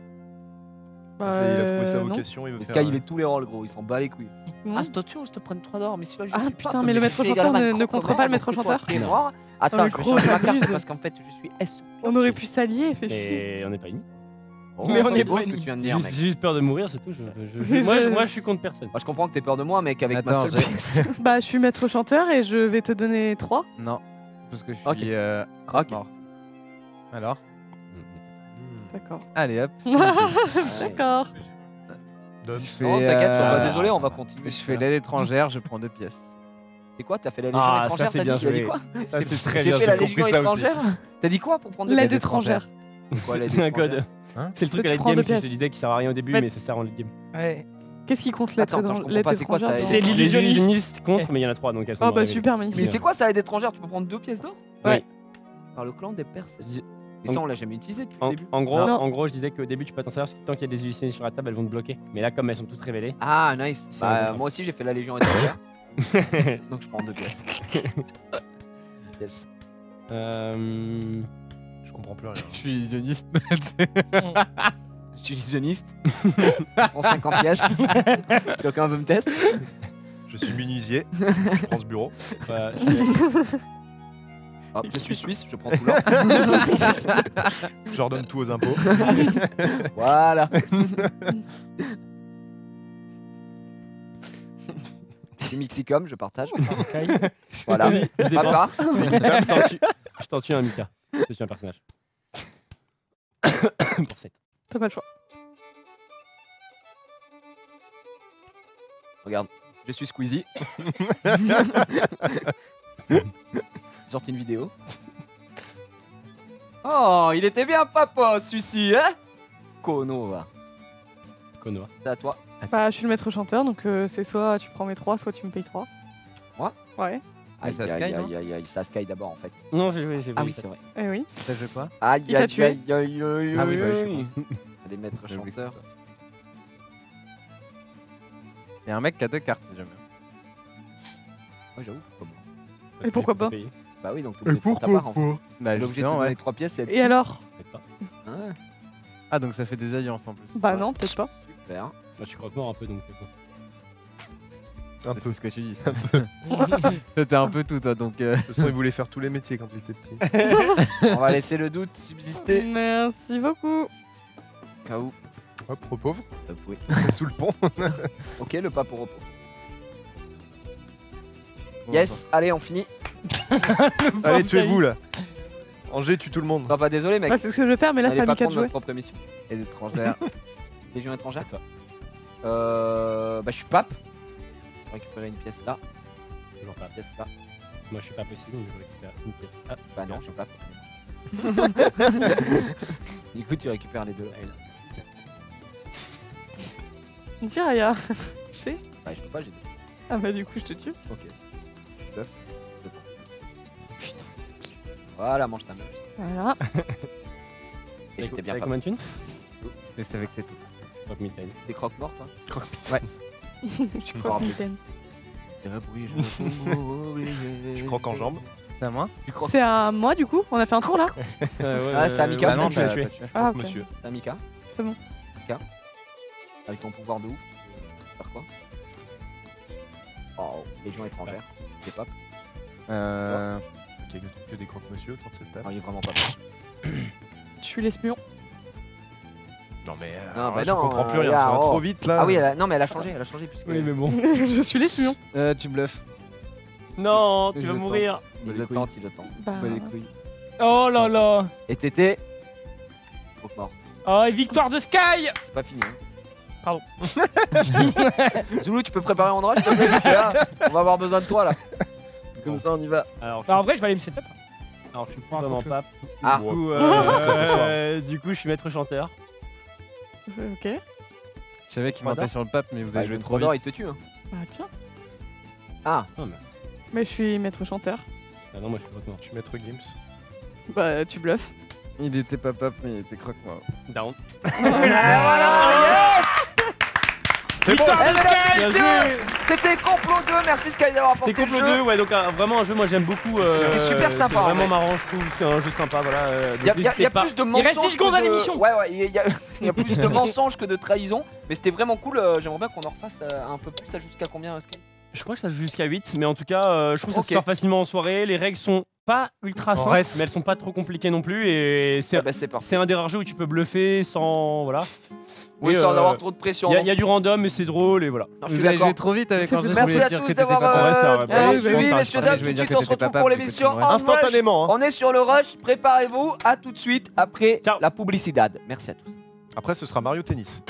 Bah, Il a trouvé sa non. vocation, il veut Ce faire. gars, il est tous les rôles, gros. Il s'en bat les couilles. Non. Ah, c'est attention, je te prends 3 d'or, mais celui-là, je Ah, suis putain, pas, mais le je maître suis chanteur également ne un contre croque-mort, pas le maître donc chanteur. toi, t'es mort. Attends, mais je vais gros, changer ma carte t'abuses. parce qu'en fait, je suis S. On aurait pu s'allier, fait chier. Et on n'est pas unis. Oh, Mais on c'est est beau pas ce que unis. tu viens de J'ai dire, juste, mec. j'ai juste peur de mourir, c'est tout. Moi, je suis contre personne. Moi, je comprends que t'aies peur de moi, mec, avec ma Attends, seule j'ai- pièce. Bah, je suis maître chanteur et je vais te donner 3. Non. Parce que je suis Ok. croque-mort. Alors D'accord. Allez hop. D'accord. Dums. Je fais, Non, t'inquiète, sois pas euh, désolé, on va continuer. Je fais l'aile étrangère, je prends 2 pièces. C'est quoi? T'as fait la Légion Ah, étrangère? ça, c'est t'as bien dit, t'as dit joué. quoi? Ça, c'est très J'ai bien. fait la j'ai Légion compris ça aussi. étrangère? T'as dit quoi pour prendre L'aide pièces étrangère. C'est quoi, l'aide C'est un étrangère code. Hein C'est le truc Tu à late prends game deux que je te pièces. disais qui sert à rien au début, Ouais. mais ça sert en late game. Ouais. Qu'est-ce qui compte l'être Attends, je comprends pas, c'est quoi, ça, C'est étrangère dans- l'illusion- Les Illusionniste. illusionnistes contre, mais il y en a 3 donc elles sont Ah dans bah la super, Mais magnifique. c'est quoi ça, aide étrangère? Tu peux prendre 2 pièces d'or? Oui. Par le clan des Perses. Dis- Et ça, on l'a jamais utilisé depuis le En, début. en gros, Non. en gros, je disais qu'au début, tu peux t'en servir parce que tant qu'il y a des illusionnistes sur la table, elles vont te bloquer. Mais là, comme elles sont toutes révélées. Ah, nice. C'est Bah, bon. moi aussi, j'ai fait la Légion étrangère. Donc, je prends 2 pièces. Yes. Je comprends plus rien. Je suis illusionniste. Je suis illusionniste. Je prends 50 pièces. Quelqu'un veut me tester? Je suis menuisier. Je prends ce bureau. Voilà, je Hop, je suis suisse, je prends tout l'or. Je leur donne tout aux impôts. Voilà. Je suis Mixicom, je partage. Voilà. je dépense. Papa. Je t'en tue un Mika. Je te tue un personnage. Pour 7. T'as pas le choix. Regarde, je suis Squeezie. J'ai sorti une vidéo. Oh, il était bien papa, celui-ci, hein? Kono, va. Konoha. C'est à toi. Bah, je suis le maître chanteur, donc c'est soit tu prends mes 3, soit tu me payes 3. Moi? Ouais. Aïe, ça aïe, Sky, aïe, non aïe, aïe, ça Sky d'abord en fait. Non, j'ai joué. Ah oui, c'est vrai. Eh oui. Ça joue quoi Aïe, Qui t'a aïe, tué aïe, aïe, aïe, Ah oui, bah, je aïe. suis Des maîtres J'ai oublié chanteurs. Il y a un mec qui a 2 cartes si jamais. Moi j'avoue, pourquoi pas. Et pourquoi pas? Bah oui, donc t'es obligé de prendre ta part en fait. Bah T'es obligé de te justement, donner ouais. 3 pièces et être... Et alors? Peut-être pas. Hein, Ah donc ça fait des alliances en plus. Bah non, peut-être pas. super. Moi, je suis croque-mort un peu donc. bon. Un C'est peu. ce que tu dis. ça. C'était un peu tout toi donc. De toute façon, il voulait faire tous les métiers quand il était petit. On va laisser le doute subsister. Merci beaucoup. K.O. Hop, trop pauvre. Oui. Sous le pont. Ok, le pas pour repos. Bon, Yes, allez, on finit. Allez, tuez-vous là. Angers tue tout le monde. Bah désolé mec. Bah, c'est ce que je vais faire, mais là, c'est N'allez à pas Mika de prendre jouer. notre propre émission. Et d'étrangères. Légion étrangère. À toi. Bah je suis pape. Je vais récupérer une pièce là. Toujours pas. Une pièce là. Moi, je suis pas possible donc je récupère une pièce. Ah, Bah non, je suis pape. Du coup, tu récupères les deux là. Dis rien. Je sais. Bah je peux pas, j'ai deux. Ah bah du coup, je te tue. Ok. Bœuf. Putain. Voilà, mange ta meuf. Voilà. Et j'étais bien Avec pape. combien de thunes Mais c'est avec tes tout. Je crois que 1000 times. T'es croque-mort toi? Je crois que Mitaine. Je croque en jambe. C'est à moi C'est à moi du coup. On a fait un tour là. Ah, c'est Amika, Bah non, je l'ai t'as tué. tué. Ah ok. Monsieur. Amika. C'est bon. Mika. Avec ton pouvoir de ouf. Faire quoi? Oh, Légion étrangère. T'es pas. Ok, que des croque-monsieur autour de cette table. Non, il est vraiment pas. Je suis l'espion. Non mais Non, bah je non, comprends plus rien, regarde, ça va oh. trop vite là. Ah oui, non mais elle a changé puisque. Oui, mais bon. Je suis l'espion. Tu bluffes. Non, tu Je vas le mourir. Il le tente, il le tente. Bah, Pas les couilles. Oh là là. Et t'étais. Donc mort. Oh, et victoire de Sky. C'est pas fini. Hein. Pardon. Zoulou, tu peux préparer mon rush s'il te plaît, parce que là, on va avoir besoin de toi là. Comme ça, on y va. Alors, Bah, en vrai, je vais aller me setup. je suis vraiment pas. Ah. Du coup, Ça s'assoit. du coup, je suis maître chanteur. ok. Je savais qu'il Voilà. mentait sur le pape, mais vous Bah, avez le joué trop d'or, vite. il te tue. Hein. Bah tiens. Ah, Mais je suis maître chanteur. Ah non, moi je suis croque-mort. Je suis maître Gims. Bah tu bluffes. Il était pas pape, mais il était croque-moi. Down. voilà, yes. C'est bon, Eh, mesdames et bien messieurs, joué. c'était Complot 2, merci Sky d'avoir apporté C'était le Complot jeu. 2, ouais, donc vraiment un jeu, moi j'aime beaucoup. C'était super sympa, C'est vraiment ouais. marrant, je trouve. C'est un jeu sympa, voilà. Donc Il y a n'hésitez pas. plus de Il mensonges. reste 10 secondes que à de- l'émission. Ouais, il y a plus de mensonges que de trahison. Mais c'était vraiment cool. J'aimerais bien qu'on en refasse un peu plus. Ça jusqu'à combien, Sky? Je crois que ça se joue jusqu'à 8, mais en tout cas, je trouve que ça Ok. se sort facilement en soirée. Les règles sont pas ultra simples, reste. mais elles sont pas trop compliquées non plus. Et c'est Ah bah, c'est parti. c'est un des rares jeux où tu peux bluffer sans. Voilà. Oui, Et, sans avoir trop de pression. Il y a du random, mais c'est drôle, et voilà. Non, je Vous suis avez d'accord. joué trop vite avec Angers, je Merci voulais à dire tous que t'étais d'avoir pas Ouais, ça, ouais, suivi, oui, messieurs, je dames. voulais Tout de dire suite, que on se t'étais retrouve pas pour pape, l'émission du coup, tu me en Instantanément. rush. On est sur le rush. Préparez-vous. À tout de suite après Ciao. la publicidad. Merci à tous. Après ce sera Mario Tennis.